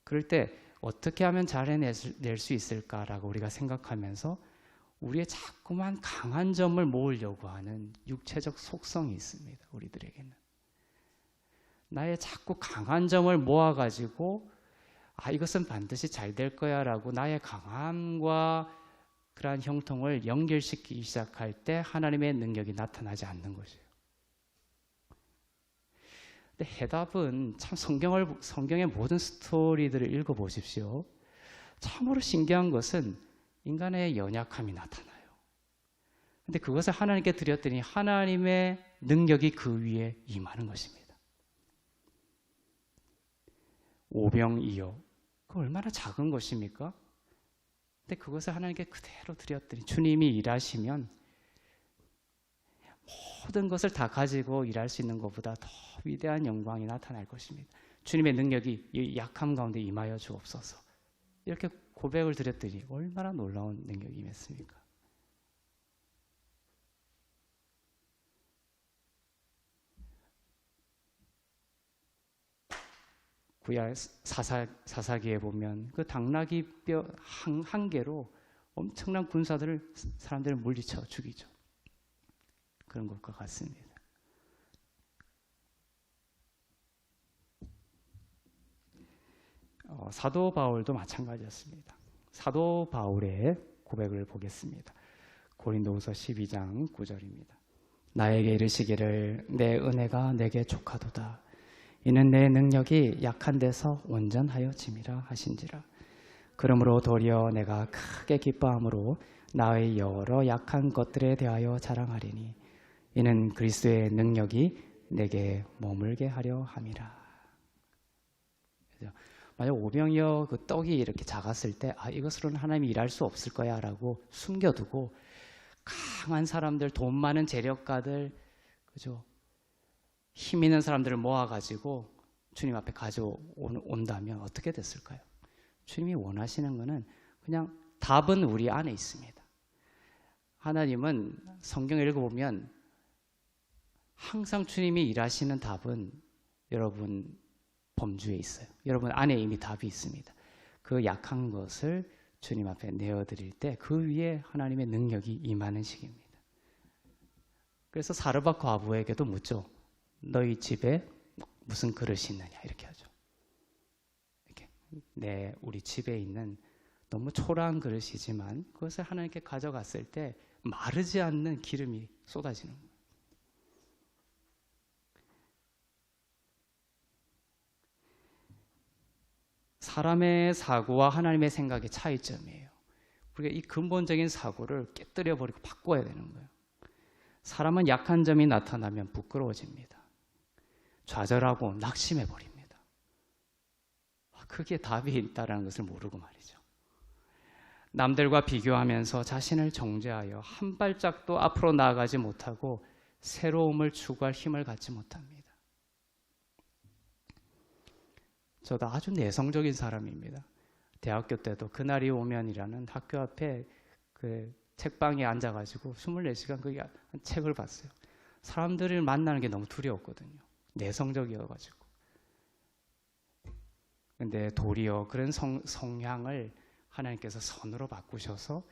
그럴 때 어떻게 하면 잘 해낼 수 있을까라고 우리가 생각하면서 우리의 자꾸만 강한 점을 모으려고 하는 육체적 속성이 있습니다. 우리들에게는. 나의 자꾸 강한 점을 모아가지고 이것은 반드시 잘 될 거야 라고 나의 강함과 그러한 형통을 연결시키기 시작할 때 하나님의 능력이 나타나지 않는 것이에요. 근데 해답은 참 성경의 모든 스토리들을 읽어보십시오. 참으로 신기한 것은 인간의 연약함이 나타나요. 근데 그것을 하나님께 드렸더니 하나님의 능력이 그 위에 임하는 것입니다. 오병이어, 그 얼마나 작은 것입니까? 근데 그것을 하나님께 그대로 드렸더니 주님이 일하시면 모든 것을 다 가지고 일할 수 있는 것보다 더 위대한 영광이 나타날 것입니다. 주님의 능력이 이 약함 가운데 임하여 주옵소서. 이렇게 고백을 드렸더니 얼마나 놀라운 능력이 임했습니까? 구약 사사기에 보면 그 당나귀 뼈 한 개로 엄청난 군사들을 사람들을 물리쳐 죽이죠. 그런 것과 같습니다. 사도 바울도 마찬가지였습니다. 사도 바울의 고백을 보겠습니다. 고린도후서 12장 9절입니다. 나에게 이르시기를 내 은혜가 내게 족하도다. 이는 내 능력이 약한 데서 온전하여 짐이라 하신지라. 그러므로 도리어 내가 크게 기뻐함으로 나의 여러 약한 것들에 대하여 자랑하리니 이는 그리스도의 능력이 내게 머물게 하려 함이라. 만약 오병이어 그 떡이 이렇게 작았을 때 이것으로는 하나님이 일할 수 없을 거야 라고 숨겨두고 강한 사람들, 돈 많은 재력가들, 그죠? 힘 있는 사람들을 모아가지고 주님 앞에 가져온다면 어떻게 됐을까요? 주님이 원하시는 것은 그냥 답은 우리 안에 있습니다. 하나님은 성경을 읽어보면 항상 주님이 일하시는 답은 여러분 범주에 있어요. 여러분 안에 이미 답이 있습니다. 그 약한 것을 주님 앞에 내어드릴 때 그 위에 하나님의 능력이 임하는 시기입니다. 그래서 사르밧 과부에게도 묻죠. 너희 집에 무슨 그릇이 있느냐 이렇게 하죠. 이렇게 우리 집에 있는 너무 초라한 그릇이지만 그것을 하나님께 가져갔을 때 마르지 않는 기름이 쏟아지는 거예요. 사람의 사고와 하나님의 생각의 차이점이에요. 우리가 이 근본적인 사고를 깨뜨려 버리고 바꿔야 되는 거예요. 사람은 약한 점이 나타나면 부끄러워집니다. 좌절하고 낙심해 버립니다. 그게 답이 있다는 것을 모르고 말이죠. 남들과 비교하면서 자신을 정죄하여 한 발짝도 앞으로 나아가지 못하고 새로움을 추구할 힘을 갖지 못합니다. 저도 아주 내성적인 사람입니다. 대학교 때도 그날이 오면이라는 학교 앞에 그 책방에 앉아가지고 24시간 거기 책을 봤어요. 사람들을 만나는 게 너무 두려웠거든요. 내성적이어가지고. 근데 도리어 그런 성향을 하나님께서 선으로 바꾸셔서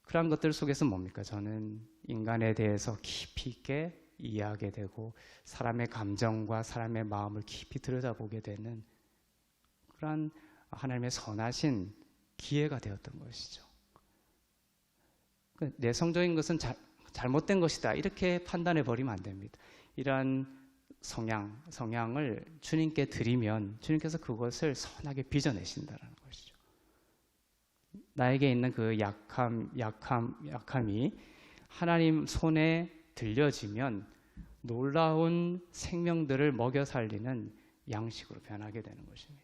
그런 것들 속에서 뭡니까? 저는 인간에 대해서 깊이 있게 이해하게 되고 사람의 감정과 사람의 마음을 깊이 들여다보게 되는 그런 하나님의 선하신 기회가 되었던 것이죠. 내성적인 것은 잘못된 것이다 이렇게 판단해 버리면 안 됩니다. 이러한 성향을 주님께 드리면 주님께서 그것을 선하게 빚어내신다는 것이죠. 나에게 있는 그 약함이 하나님 손에 들려지면 놀라운 생명들을 먹여 살리는 양식으로 변하게 되는 것입니다.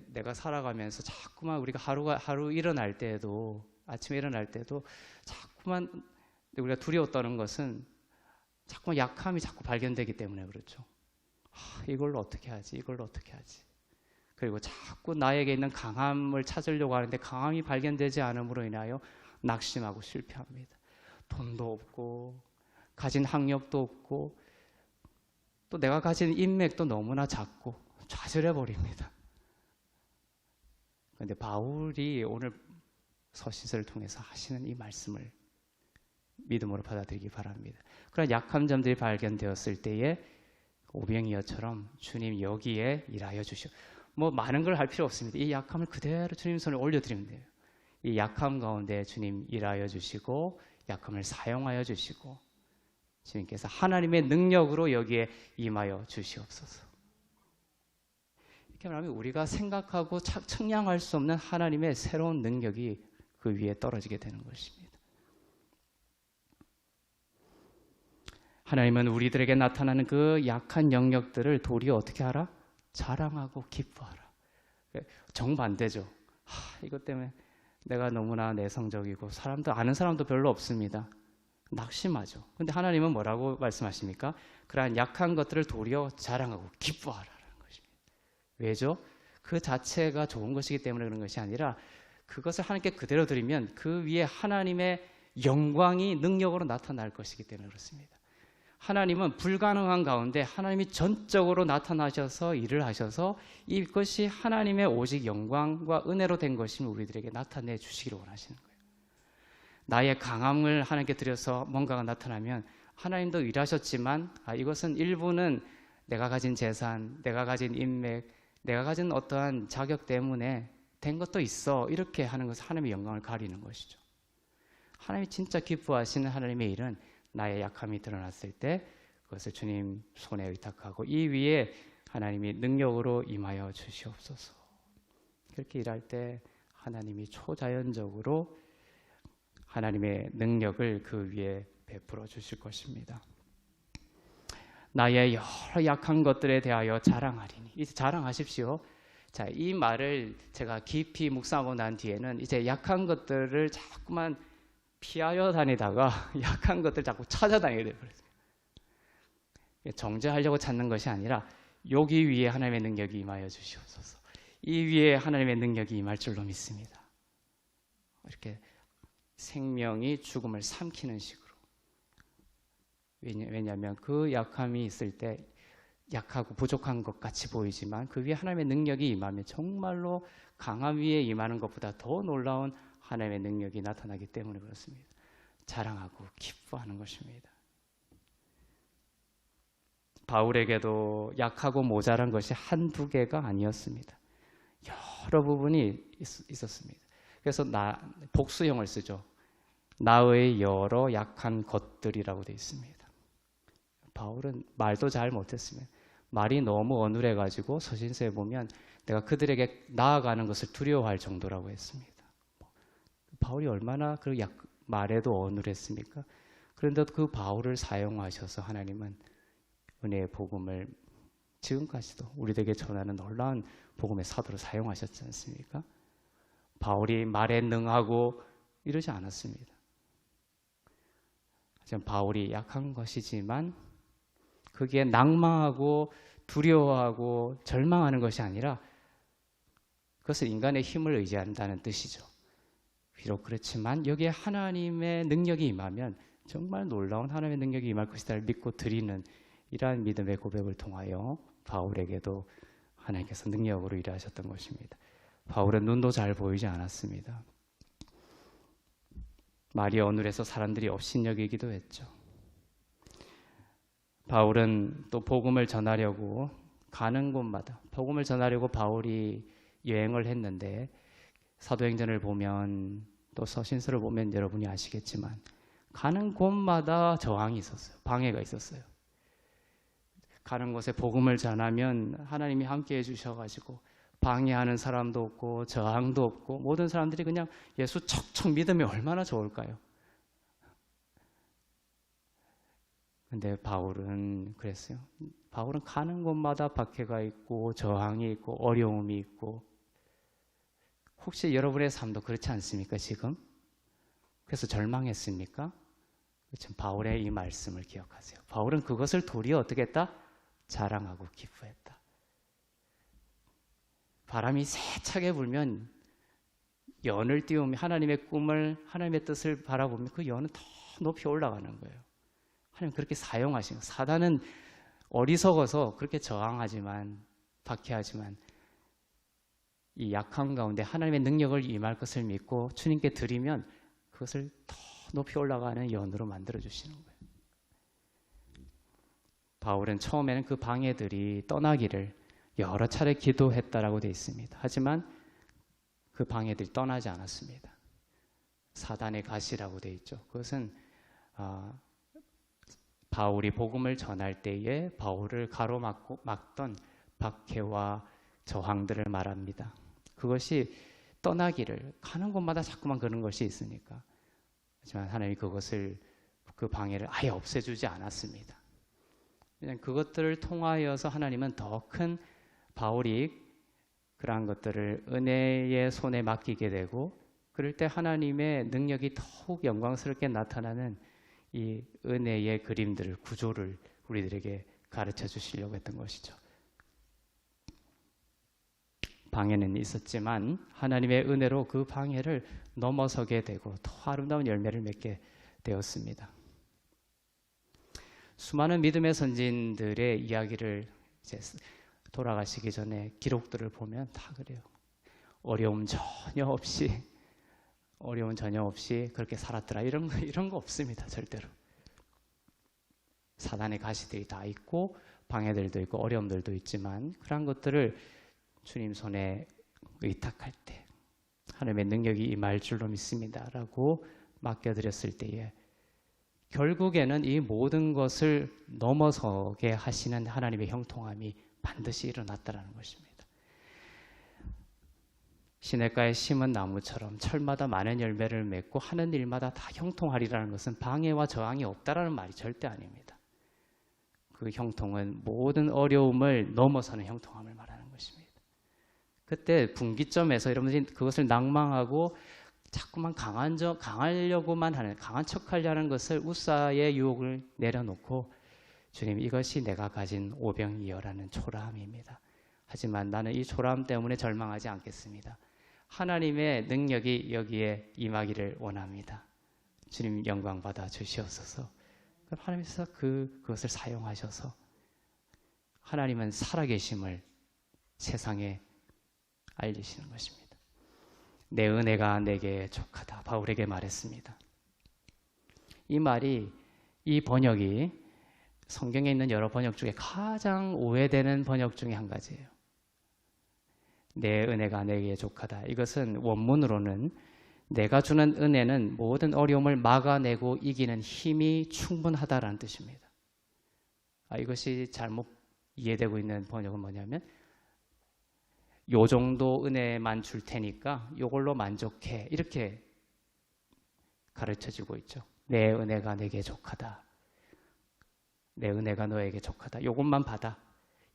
내가 살아가면서 자꾸만 우리가 하루 일어날 때에도 아침에 일어날 때도 자꾸만 우리가 두려워 떠는 것은 자꾸만 약함이 자꾸 발견되기 때문에 그렇죠. 이걸로 어떻게 하지? 이걸로 어떻게 하지? 그리고 자꾸 나에게 있는 강함을 찾으려고 하는데 강함이 발견되지 않음으로 인하여 낙심하고 실패합니다. 돈도 없고 가진 학력도 없고 또 내가 가진 인맥도 너무나 작고 좌절해 버립니다. 그런데 바울이 오늘 서신서를 통해서 하시는 이 말씀을 믿음으로 받아들이기 바랍니다. 그런 약한 점들이 발견되었을 때에 오병이어처럼 주님 여기에 일하여 주시오. 많은 걸 할 필요 없습니다. 이 약함을 그대로 주님 손에 올려드리면 돼요. 이 약함 가운데 주님 일하여 주시고 약함을 사용하여 주시고 주님께서 하나님의 능력으로 여기에 임하여 주시옵소서. 이렇게 말하면 우리가 생각하고 측량할 수 없는 하나님의 새로운 능력이 그 위에 떨어지게 되는 것입니다. 하나님은 우리들에게 나타나는 그 약한 영역들을 도리어 어떻게 하라? 자랑하고 기뻐하라. 정반대죠. 이것 때문에 내가 너무나 내성적이고 아는 사람도 별로 없습니다. 낙심하죠. 근데 하나님은 뭐라고 말씀하십니까? 그러한 약한 것들을 도리어 자랑하고 기뻐하라는 것입니다. 왜죠? 그 자체가 좋은 것이기 때문에 그런 것이 아니라 그것을 하나님께 그대로 드리면 그 위에 하나님의 영광이 능력으로 나타날 것이기 때문에 그렇습니다. 하나님은 불가능한 가운데 하나님이 전적으로 나타나셔서 일을 하셔서 이것이 하나님의 오직 영광과 은혜로 된 것임을 우리들에게 나타내 주시기를 원하시는 거예요. 나의 강함을 하나님께 드려서 뭔가가 나타나면 하나님도 일하셨지만 이것은 일부는 내가 가진 재산, 내가 가진 인맥, 내가 가진 어떠한 자격 때문에 된 것도 있어 이렇게 하는 것은 하나님의 영광을 가리는 것이죠. 하나님이 진짜 기뻐하시는 하나님의 일은 나의 약함이 드러났을 때 그것을 주님 손에 의탁하고 이 위에 하나님이 능력으로 임하여 주시옵소서. 그렇게 일할 때 하나님이 초자연적으로 하나님의 능력을 그 위에 베풀어 주실 것입니다. 나의 여러 약한 것들에 대하여 자랑하리니. 이제 자랑하십시오. 자, 이 말을 제가 깊이 묵상하고 난 뒤에는 이제 약한 것들을 자꾸만 피하여 다니다가 약한 것들 자꾸 찾아다니게 되어버렸어요. 정죄하려고 찾는 것이 아니라 여기 위에 하나님의 능력이 임하여 주시옵소서. 이 위에 하나님의 능력이 임할 줄로 믿습니다. 이렇게 생명이 죽음을 삼키는 식으로. 왜냐하면 그 약함이 있을 때 약하고 부족한 것 같이 보이지만 그 위에 하나님의 능력이 임하면 정말로 강함 위에 임하는 것보다 더 놀라운 하나님의 능력이 나타나기 때문에 그렇습니다. 자랑하고 기뻐하는 것입니다. 바울에게도 약하고 모자란 것이 한두 개가 아니었습니다. 여러 부분이 있었습니다. 그래서 복수형을 쓰죠. 나의 여러 약한 것들이라고 되어 있습니다. 바울은 말도 잘 못했으면 말이 너무 어눌해가지고 서신서에 보면 내가 그들에게 나아가는 것을 두려워할 정도라고 했습니다. 바울이 얼마나 그 말에도 어눌했습니까? 그런데 그 바울을 사용하셔서 하나님은 은혜의 복음을 지금까지도 우리에게 전하는 놀라운 복음의 사도로 사용하셨지 않습니까? 바울이 말에 능하고 이러지 않았습니다. 하지만 바울이 약한 것이지만 그게 낭망하고 두려워하고 절망하는 것이 아니라 그것은 인간의 힘을 의지한다는 뜻이죠. 비록 그렇지만 여기에 하나님의 능력이 임하면 정말 놀라운 하나님의 능력이 임할 것이다를 믿고 드리는 이러한 믿음의 고백을 통하여 바울에게도 하나님께서 능력으로 일하셨던 것입니다. 바울은 눈도 잘 보이지 않았습니다. 말이 어눌해서 사람들이 업신여기기도 했죠. 바울은 또 복음을 전하려고 가는 곳마다 복음을 전하려고 바울이 여행을 했는데 사도행전을 보면 또 서신서를 보면 여러분이 아시겠지만 가는 곳마다 저항이 있었어요. 방해가 있었어요. 가는 곳에 복음을 전하면 하나님이 함께 해주셔가지고 방해하는 사람도 없고 저항도 없고 모든 사람들이 그냥 예수 척척 믿으면 얼마나 좋을까요? 근데 바울은 그랬어요. 바울은 가는 곳마다 박해가 있고 저항이 있고 어려움이 있고 혹시 여러분의 삶도 그렇지 않습니까 지금? 그래서 절망했습니까? 지금 바울의 이 말씀을 기억하세요. 바울은 그것을 도리어 어떻게 했다? 자랑하고 기뻐했다. 바람이 세차게 불면 연을 띄우며 하나님의 꿈을 하나님의 뜻을 바라보면 그 연은 더 높이 올라가는 거예요. 하나님 그렇게 사용하시는 거예요. 사단은 어리석어서 그렇게 저항하지만 박해하지만 이 약한 가운데 하나님의 능력을 임할 것을 믿고 주님께 드리면 그것을 더 높이 올라가는 연으로 만들어 주시는 거예요. 바울은 처음에는 그 방해들이 떠나기를 여러 차례 기도했다라고 되어 있습니다. 하지만 그 방해들이 떠나지 않았습니다. 사단의 가시라고 되어 있죠. 그것은 바울이 복음을 전할 때에 바울을 가로막던 박해와 저항들을 말합니다. 그것이 떠나기를 가는 곳마다 자꾸만 그런 것이 있으니까. 하지만 하나님이 그 방해를 아예 없애주지 않았습니다. 그냥 그것들을 통하여서 하나님은 더 큰 바울이 그러한 것들을 은혜의 손에 맡기게 되고 그럴 때 하나님의 능력이 더욱 영광스럽게 나타나는 이 은혜의 그림들을 구조를 우리들에게 가르쳐 주시려고 했던 것이죠. 방해는 있었지만 하나님의 은혜로 그 방해를 넘어서게 되고 더 아름다운 열매를 맺게 되었습니다. 수많은 믿음의 선진들의 이야기를 이제 돌아가시기 전에 기록들을 보면 다 그래요. 어려움 전혀 없이 그렇게 살았더라. 이런 거 없습니다. 절대로. 사단의 가시들이 다 있고 방해들도 있고 어려움들도 있지만 그런 것들을 주님 손에 의탁할 때 하나님의 능력이 임할 줄로 믿습니다 라고 맡겨드렸을 때에 결국에는 이 모든 것을 넘어서게 하시는 하나님의 형통함이 반드시 일어났다는 것입니다. 시냇가에 심은 나무처럼 철마다 많은 열매를 맺고 하는 일마다 다 형통하리라는 것은 방해와 저항이 없다라는 말이 절대 아닙니다. 그 형통은 모든 어려움을 넘어서는 형통함을 말하는 것입니다. 그때 분기점에서 여러분들이 그것을 낭망하고 자꾸만 강하려고만 하는 강한 척하려는 것을 우사의 유혹을 내려놓고 주님 이것이 내가 가진 오병이어라는 초라함입니다. 하지만 나는 이 초라함 때문에 절망하지 않겠습니다. 하나님의 능력이 여기에 임하기를 원합니다. 주님 영광 받아 주시옵소서. 하나님께서 그것을 사용하셔서 하나님은 살아계심을 세상에 알리시는 것입니다. 내 은혜가 내게 족하다. 바울에게 말했습니다. 이 말이 이 번역이 성경에 있는 여러 번역 중에 가장 오해되는 번역 중에 한 가지예요. 내 은혜가 내게 족하다. 이것은 원문으로는 내가 주는 은혜는 모든 어려움을 막아내고 이기는 힘이 충분하다라는 뜻입니다. 이것이 잘못 이해되고 있는 번역은 뭐냐면 요 정도 은혜만 줄 테니까 요걸로 만족해, 이렇게 가르쳐주고 있죠. 내 은혜가 내게 족하다. 내 은혜가 너에게 족하다. 요것만 받아.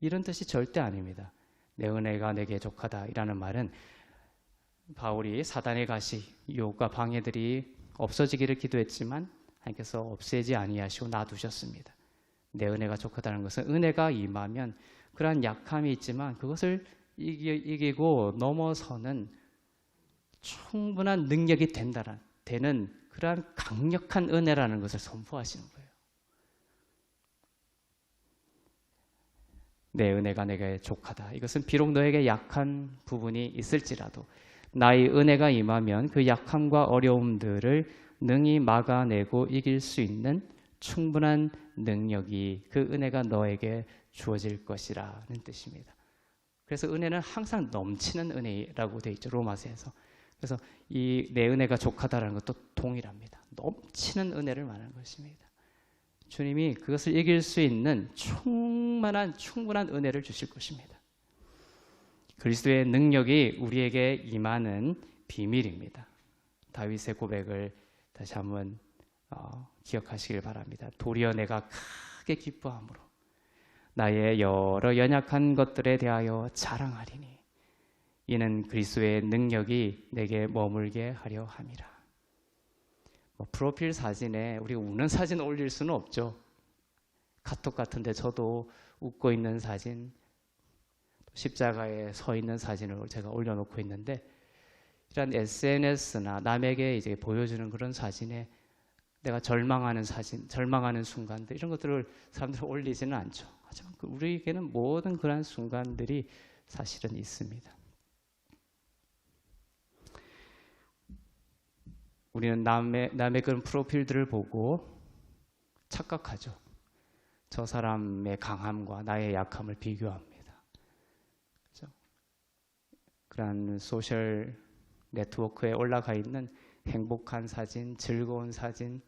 이런 뜻이 절대 아닙니다. 내 은혜가 내게 족하다 이라는 말은 바울이 사단의 가시, 유혹과 방해들이 없어지기를 기도했지만 하나님께서 없애지 아니하시고 놔두셨습니다. 내 은혜가 족하다는 것은 은혜가 임하면 그러한 약함이 있지만 그것을 이기고 넘어서는 충분한 능력이 되는 그러한 강력한 은혜라는 것을 선포하시는 거예요. 내 은혜가 내게 족하다. 이것은 비록 너에게 약한 부분이 있을지라도 나의 은혜가 임하면 그 약함과 어려움들을 능히 막아내고 이길 수 있는 충분한 능력이, 그 은혜가 너에게 주어질 것이라는 뜻입니다. 그래서 은혜는 항상 넘치는 은혜라고 되어 있죠, 로마서에서. 그래서 이 내 은혜가 족하다라는 것도 동일합니다. 넘치는 은혜를 말하는 것입니다. 주님이 그것을 이길 수 있는 충분한 은혜를 주실 것입니다. 그리스도의 능력이 우리에게 임하는 비밀입니다. 다윗의 고백을 다시 한번 기억하시길 바랍니다. 도리어 내가 크게 기뻐함으로 나의 여러 연약한 것들에 대하여 자랑하리니 이는 그리스도의 능력이 내게 머물게 하려 함이라. 프로필 사진에 우리가 웃는 사진 올릴 수는 없죠. 카톡 같은데 저도 웃고 있는 사진, 십자가에 서 있는 사진을 제가 올려놓고 있는데, 이런 SNS나 남에게 이제 보여주는 그런 사진에 내가 절망하는 사진, 절망하는 순간들, 이런 것들을 사람들이 올리지는 않죠. 하지만 우리에게는 모든 그런 순간들이 사실은 있습니다. 우리는 남의 그런 프로필들을 보고 착각하죠. 저 사람의 강함과 나의 약함을 비교합니다. 그렇죠? 그런 소셜 네트워크에 올라가 있는 행복한 사진, 즐거운 사진,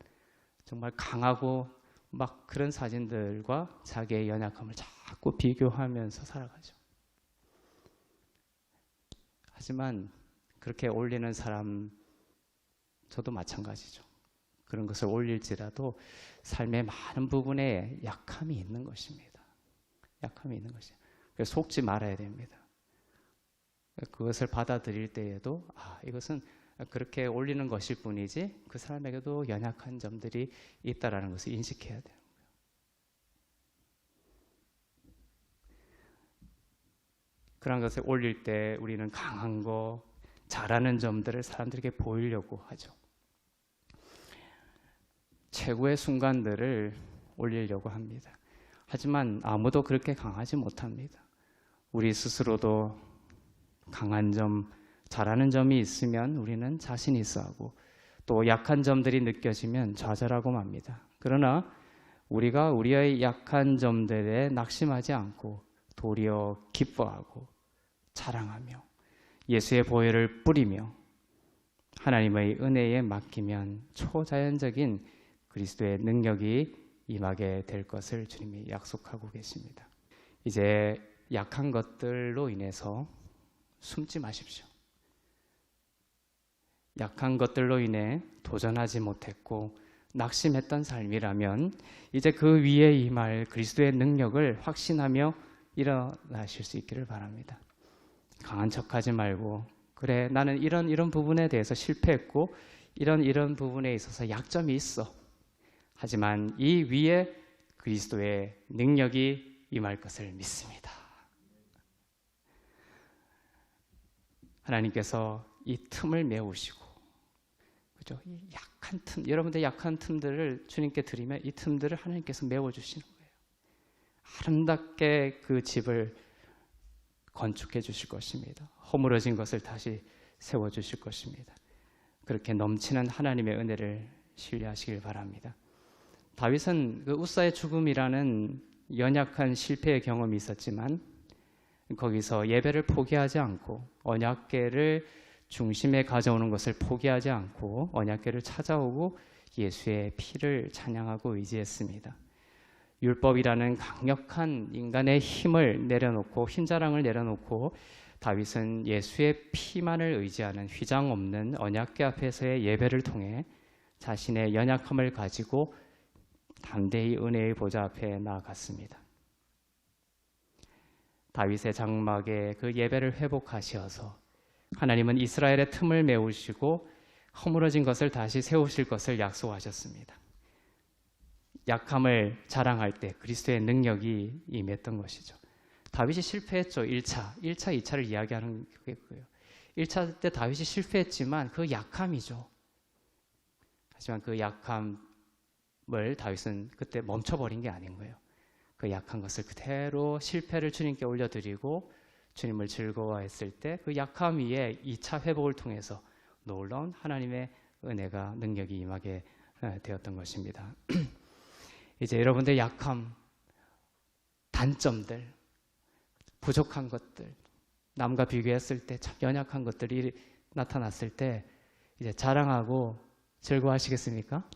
정말 강하고 막 그런 사진들과 자기의 연약함을 자꾸 비교하면서 살아가죠. 하지만 그렇게 올리는 사람, 저도 마찬가지죠. 그런 것을 올릴지라도 삶의 많은 부분에 약함이 있는 것입니다. 약함이 있는 것이에요. 그래서 속지 말아야 됩니다. 그것을 받아들일 때에도 이것은 그렇게 올리는 것일 뿐이지 그 사람에게도 연약한 점들이 있다는 것을 인식해야 돼요. 그런 것을 올릴 때 우리는 강한 거, 잘하는 점들을 사람들에게 보이려고 하죠. 최고의 순간들을 올리려고 합니다. 하지만 아무도 그렇게 강하지 못합니다. 우리 스스로도 강한 점, 잘하는 점이 있으면 우리는 자신 있어 하고, 또 약한 점들이 느껴지면 좌절하고 맙니다. 그러나 우리가 우리의 약한 점들에 낙심하지 않고 도리어 기뻐하고 자랑하며 예수의 보혈을 뿌리며 하나님의 은혜에 맡기면 초자연적인 그리스도의 능력이 임하게 될 것을 주님이 약속하고 계십니다. 이제 약한 것들로 인해서 숨지 마십시오. 약한 것들로 인해 도전하지 못했고 낙심했던 삶이라면 이제 그 위에 임할 그리스도의 능력을 확신하며 일어나실 수 있기를 바랍니다. 강한 척하지 말고, 그래 나는 이런 부분에 대해서 실패했고 이런 부분에 있어서 약점이 있어. 하지만 이 위에 그리스도의 능력이 임할 것을 믿습니다. 하나님께서 이 틈을 메우시고, 그죠? 이 약한 틈, 여러분들 약한 틈들을 주님께 드리면 이 틈들을 하나님께서 메워주시는 거예요. 아름답게 그 집을 건축해 주실 것입니다. 허물어진 것을 다시 세워주실 것입니다. 그렇게 넘치는 하나님의 은혜를 신뢰하시길 바랍니다. 다윗은 그 웃사의 죽음이라는 연약한 실패의 경험이 있었지만 거기서 예배를 포기하지 않고 언약궤를 중심에 가져오는 것을 포기하지 않고 언약궤를 찾아오고 예수의 피를 찬양하고 의지했습니다. 율법이라는 강력한 인간의 힘을 내려놓고 힘자랑을 내려놓고 다윗은 예수의 피만을 의지하는 휘장 없는 언약궤 앞에서의 예배를 통해 자신의 연약함을 가지고 담대히 은혜의 보좌 앞에 나아갔습니다. 다윗의 장막에 그 예배를 회복하시어서 하나님은 이스라엘의 틈을 메우시고 허물어진 것을 다시 세우실 것을 약속하셨습니다. 약함을 자랑할 때 그리스도의 능력이 임했던 것이죠. 다윗이 실패했죠. 1차, 2차를 이야기하는 게 그거예요. 1차 때 다윗이 실패했지만 그 약함이죠. 하지만 그 약함을 다윗은 그때 멈춰버린 게 아닌 거예요. 그 약한 것을 그대로 실패를 주님께 올려드리고 주님을 즐거워했을 때 그 약함 위에 2차 회복을 통해서 놀라운 하나님의 은혜가 능력이 임하게 되었던 것입니다. 이제 여러분들 약함, 단점들, 부족한 것들, 남과 비교했을 때 참 연약한 것들이 나타났을 때 이제 자랑하고 즐거워하시겠습니까?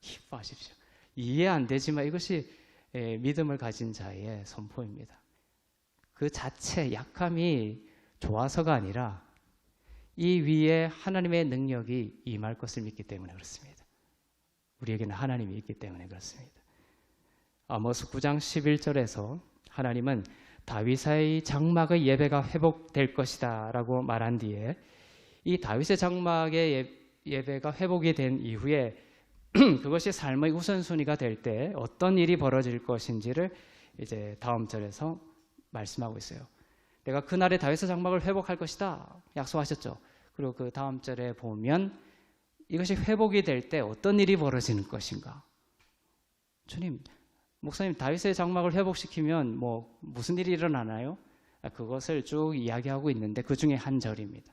기뻐하십시오. 이해 안 되지만 이것이 믿음을 가진 자의 선포입니다. 그 자체 약함이 좋아서가 아니라 이 위에 하나님의 능력이 임할 것을 믿기 때문에 그렇습니다. 우리에게는 하나님이 있기 때문에 그렇습니다. 아모스 9장 11절에서 하나님은 다윗의 장막의 예배가 회복될 것이다 라고 말한 뒤에 이 다윗의 장막의 예배가 회복이 된 이후에 그것이 삶의 우선순위가 될 때 어떤 일이 벌어질 것인지를 이제 다음 절에서 말씀하고 있어요. 내가 그날에 다윗의 장막을 회복할 것이다 약속하셨죠. 그리고 그 다음 절에 보면 이것이 회복이 될 때 어떤 일이 벌어지는 것인가. 주님, 목사님 다윗의 장막을 회복시키면 뭐 무슨 일이 일어나나요? 그것을 쭉 이야기하고 있는데 그 중에 한 절입니다.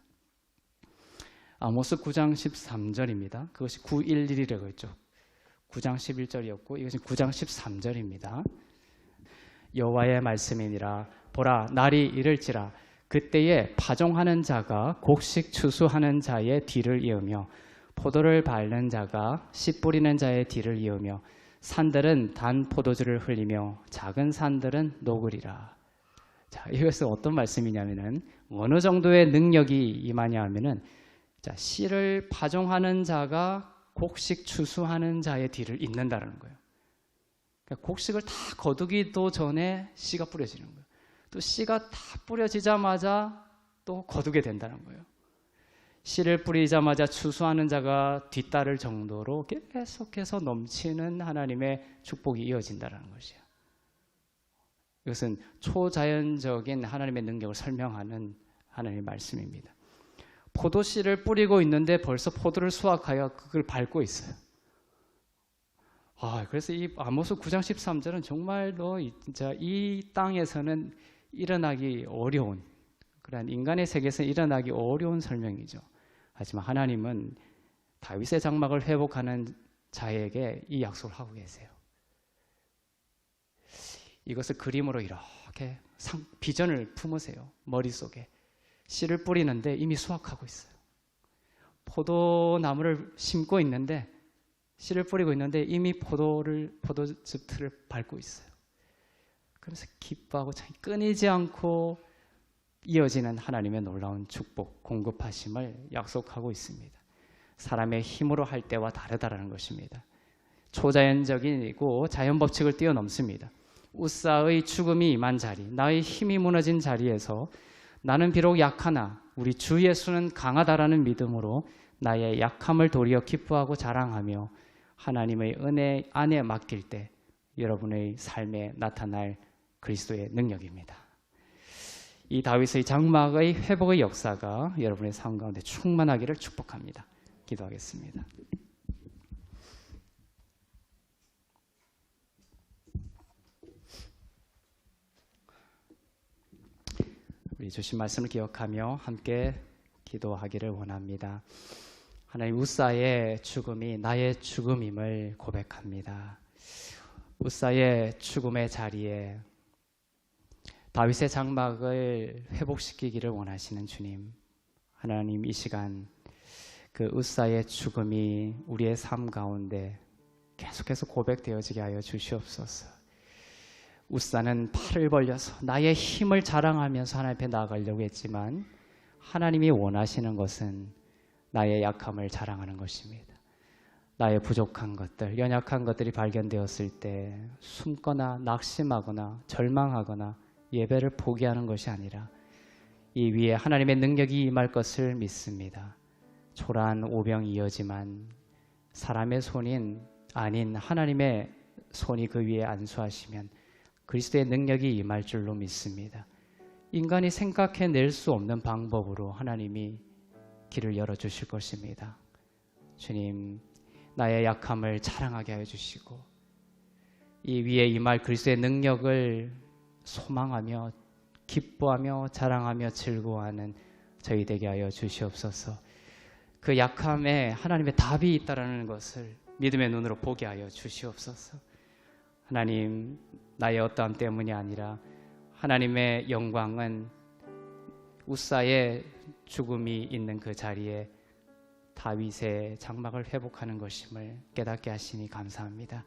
아모스 9장 13절입니다. 그것이 911이라고 했죠. 9장 11절이었고 이것이 9장 13절입니다. 여호와의 말씀이니라 보라 날이 이를지라 그때에 파종하는 자가 곡식 추수하는 자의 뒤를 이으며 포도를 밟는 자가 씨 뿌리는 자의 뒤를 이으며 산들은 단 포도주를 흘리며 작은 산들은 녹으리라. 자, 이것은 어떤 말씀이냐면은 어느 정도의 능력이 임하냐 하면은 자, 씨를 파종하는 자가 곡식 추수하는 자의 뒤를 잇는다는 거예요. 그러니까 곡식을 다 거두기도 전에 씨가 뿌려지는 거예요. 또 씨가 다 뿌려지자마자 또 거두게 된다는 거예요. 씨를 뿌리자마자 추수하는 자가 뒤따를 정도로 계속해서 넘치는 하나님의 축복이 이어진다는 것이에요. 이것은 초자연적인 하나님의 능력을 설명하는 하나님의 말씀입니다. 포도씨를 뿌리고 있는데 벌써 포도를 수확하여 그걸 밟고 있어요. 그래서 이 아모스 9장 13절은 정말로 진짜 이 땅에서는 일어나기 어려운 그런 인간의 세계에서는 일어나기 어려운 설명이죠. 하지만 하나님은 다윗의 장막을 회복하는 자에게 이 약속을 하고 계세요. 이것을 그림으로 이렇게 비전을 품으세요. 머릿속에. 씨를 뿌리는데 이미 수확하고 있어요. 포도나무를 심고 있는데 씨를 뿌리고 있는데 이미 포도즙 틀을 밟고 있어요. 그래서 기뻐하고 참 끊이지 않고 이어지는 하나님의 놀라운 축복, 공급하심을 약속하고 있습니다. 사람의 힘으로 할 때와 다르다는 것입니다. 초자연적이고 자연 법칙을 뛰어넘습니다. 우사의 죽음이 임한 자리, 나의 힘이 무너진 자리에서 나는 비록 약하나 우리 주 예수는 강하다라는 믿음으로 나의 약함을 도리어 기뻐하고 자랑하며 하나님의 은혜 안에 맡길 때 여러분의 삶에 나타날 그리스도의 능력입니다. 이 다윗의 장막의 회복의 역사가 여러분의 삶 가운데 충만하기를 축복합니다. 기도하겠습니다. 우리 주신 말씀을 기억하며 함께 기도하기를 원합니다. 하나님, 우사의 죽음이 나의 죽음임을 고백합니다. 우사의 죽음의 자리에 다윗의 장막을 회복시키기를 원하시는 주님, 하나님, 이 시간 그 우사의 죽음이 우리의 삶 가운데 계속해서 고백되어지게 하여 주시옵소서. 웃사는 팔을 벌려서 나의 힘을 자랑하면서 하나님 앞에 나아가려고 했지만 하나님이 원하시는 것은 나의 약함을 자랑하는 것입니다. 나의 부족한 것들, 연약한 것들이 발견되었을 때 숨거나 낙심하거나 절망하거나 예배를 포기하는 것이 아니라 이 위에 하나님의 능력이 임할 것을 믿습니다. 초라한 오병이어지만 사람의 손인 아닌 하나님의 손이 그 위에 안수하시면 그리스도의 능력이 임할 줄로 믿습니다. 인간이 생각해낼 수 없는 방법으로 하나님이 길을 열어주실 것입니다. 주님, 나의 약함을 자랑하게 하여 주시고 이 위에 임할 그리스도의 능력을 소망하며 기뻐하며 자랑하며 즐거워하는 저희 되게 하여 주시옵소서. 그 약함에 하나님의 답이 있다는 것을 믿음의 눈으로 보게 하여 주시옵소서. 하나님, 나의 어떠함 때문이 아니라 하나님의 영광은 웃사의 죽음이 있는 그 자리에 다윗의 장막을 회복하는 것임을 깨닫게 하시니 감사합니다.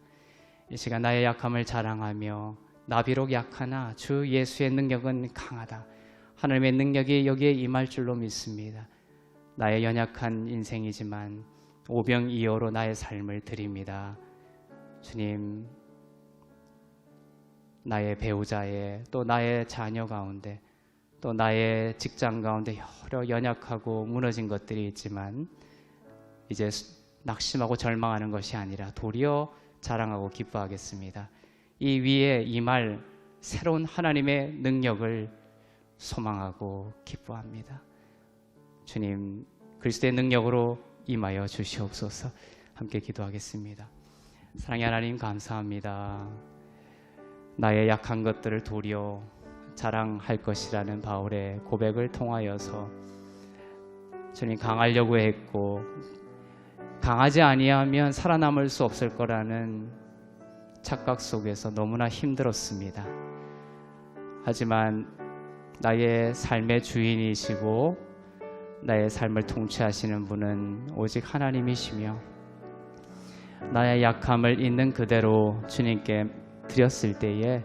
이 시간 나의 약함을 자랑하며 나 비록 약하나 주 예수의 능력은 강하다. 하나님의 능력이 여기에 임할 줄로 믿습니다. 나의 연약한 인생이지만 오병이어로 나의 삶을 드립니다. 주님, 나의 배우자의 또 나의 자녀 가운데 또 나의 직장 가운데 여러 연약하고 무너진 것들이 있지만 이제 낙심하고 절망하는 것이 아니라 도리어 자랑하고 기뻐하겠습니다. 이 위에 임할 새로운 하나님의 능력을 소망하고 기뻐합니다. 주님, 그리스도의 능력으로 임하여 주시옵소서. 함께 기도하겠습니다. 사랑의 하나님, 감사합니다. 나의 약한 것들을 도리어 자랑할 것이라는 바울의 고백을 통하여서 주님, 강하려고 했고 강하지 아니하면 살아남을 수 없을 거라는 착각 속에서 너무나 힘들었습니다. 하지만 나의 삶의 주인이시고 나의 삶을 통치하시는 분은 오직 하나님이시며 나의 약함을 있는 그대로 주님께 드렸을 때에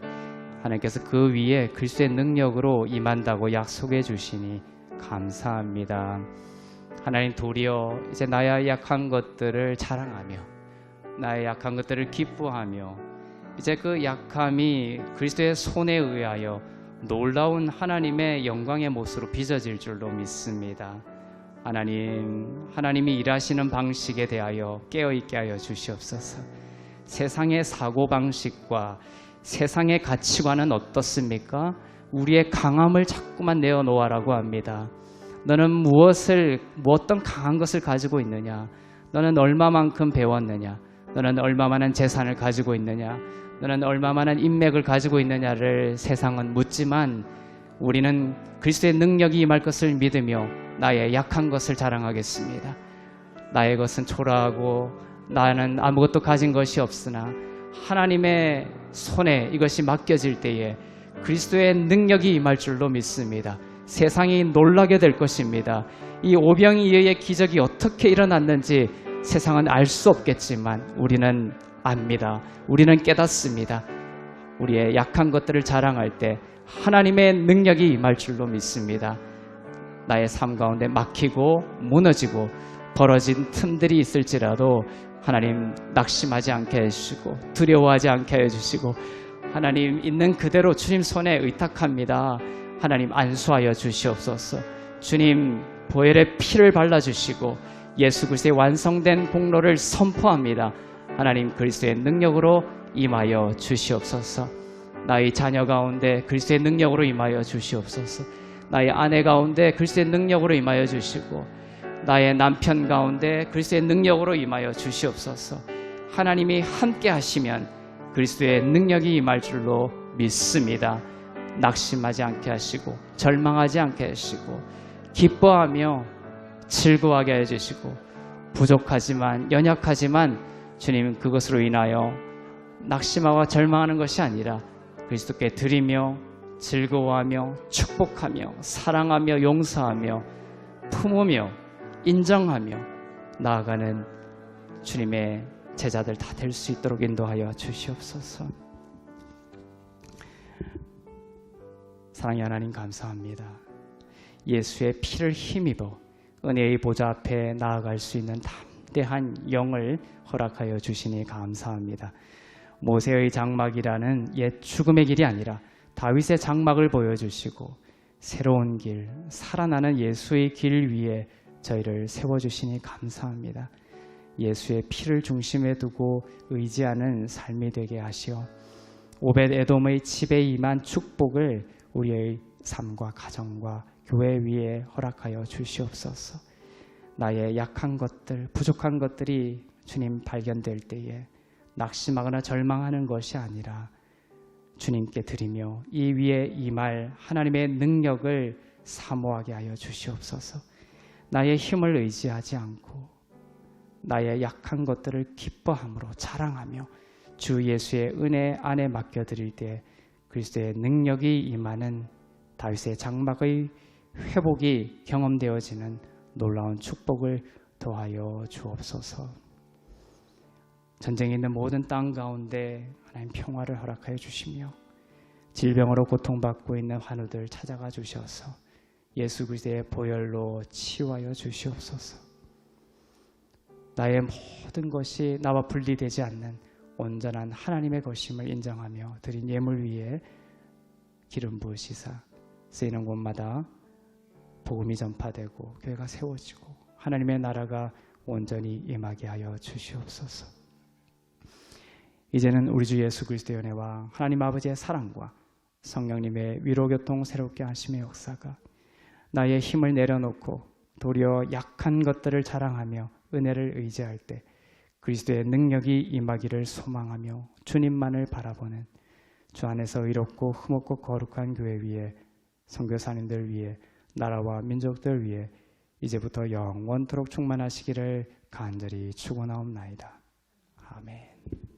하나님께서 그 위에 그리스도의 능력으로 임한다고 약속해 주시니 감사합니다. 하나님, 도리어 이제 나의 약한 것들을 자랑하며 나의 약한 것들을 기뻐하며 이제 그 약함이 그리스도의 손에 의하여 놀라운 하나님의 영광의 모습으로 빚어질 줄로 믿습니다. 하나님, 하나님이 일하시는 방식에 대하여 깨어있게 하여 주시옵소서. 세상의 사고방식과 세상의 가치관은 어떻습니까? 우리의 강함을 자꾸만 내어놓으라고 합니다. 너는 어떤 강한 것을 가지고 있느냐? 너는 얼마만큼 배웠느냐? 너는 얼마만한 재산을 가지고 있느냐? 너는 얼마만한 인맥을 가지고 있느냐를 세상은 묻지만 우리는 그리스도의 능력이 임할 것을 믿으며 나의 약한 것을 자랑하겠습니다. 나의 것은 초라하고 나는 아무것도 가진 것이 없으나 하나님의 손에 이것이 맡겨질 때에 그리스도의 능력이 임할 줄로 믿습니다. 세상이 놀라게 될 것입니다. 이 오병이어의 기적이 어떻게 일어났는지 세상은 알 수 없겠지만 우리는 압니다. 우리는 깨닫습니다. 우리의 약한 것들을 자랑할 때 하나님의 능력이 임할 줄로 믿습니다. 나의 삶 가운데 막히고 무너지고 벌어진 틈들이 있을지라도 하나님, 낙심하지 않게 해주시고 두려워하지 않게 해주시고 하나님, 있는 그대로 주님 손에 의탁합니다. 하나님, 안수하여 주시옵소서. 주님, 보혈의 피를 발라주시고 예수 그리스도의 완성된 공로를 선포합니다. 하나님, 그리스도의 능력으로 임하여 주시옵소서. 나의 자녀 가운데 그리스도의 능력으로 임하여 주시옵소서. 나의 아내 가운데 그리스도의 능력으로 임하여 주시고 나의 남편 가운데 그리스도의 능력으로 임하여 주시옵소서. 하나님이 함께 하시면 그리스도의 능력이 임할 줄로 믿습니다. 낙심하지 않게 하시고 절망하지 않게 하시고 기뻐하며 즐거워하게 해주시고 부족하지만 연약하지만 주님, 그것으로 인하여 낙심하고 절망하는 것이 아니라 그리스도께 드리며 즐거워하며 축복하며 사랑하며 용서하며 품으며 인정하며 나아가는 주님의 제자들 다 될 수 있도록 인도하여 주시옵소서. 사랑의 하나님 감사합니다. 예수의 피를 힘입어 은혜의 보좌 앞에 나아갈 수 있는 담대한 영을 허락하여 주시니 감사합니다. 모세의 장막이라는 옛 죽음의 길이 아니라 다윗의 장막을 보여주시고 새로운 길, 살아나는 예수의 길 위에 저희를 세워주시니 감사합니다. 예수의 피를 중심에 두고 의지하는 삶이 되게 하시어 오벳 에돔의 집에 임한 축복을 우리의 삶과 가정과 교회 위에 허락하여 주시옵소서. 나의 약한 것들, 부족한 것들이 주님 발견될 때에 낙심하거나 절망하는 것이 아니라 주님께 드리며 이 위에 임할 하나님의 능력을 사모하게 하여 주시옵소서. 나의 힘을 의지하지 않고 나의 약한 것들을 기뻐함으로 자랑하며 주 예수의 은혜 안에 맡겨드릴 때 그리스도의 능력이 임하는 다윗의 장막의 회복이 경험되어지는 놀라운 축복을 더하여 주옵소서. 전쟁에 있는 모든 땅 가운데 하나님 평화를 허락하여 주시며 질병으로 고통받고 있는 환우들 찾아가 주셔서 예수 그리스도의 보혈로 치유하여 주시옵소서. 나의 모든 것이 나와 분리되지 않는 온전한 하나님의 것임을 인정하며 드린 예물 위에 기름 부으시사 쓰이는 곳마다 복음이 전파되고 교회가 세워지고 하나님의 나라가 온전히 임하게 하여 주시옵소서. 이제는 우리 주 예수 그리스도의 은혜와 하나님 아버지의 사랑과 성령님의 위로교통 새롭게 하심의 역사가 나의 힘을 내려놓고 도리어 약한 것들을 자랑하며 은혜를 의지할 때 그리스도의 능력이 임하기를 소망하며 주님만을 바라보는 주 안에서 의롭고 흠없고 거룩한 교회 위에 선교사님들 위에 나라와 민족들 위에 이제부터 영원토록 충만하시기를 간절히 축원하옵나이다. 아멘.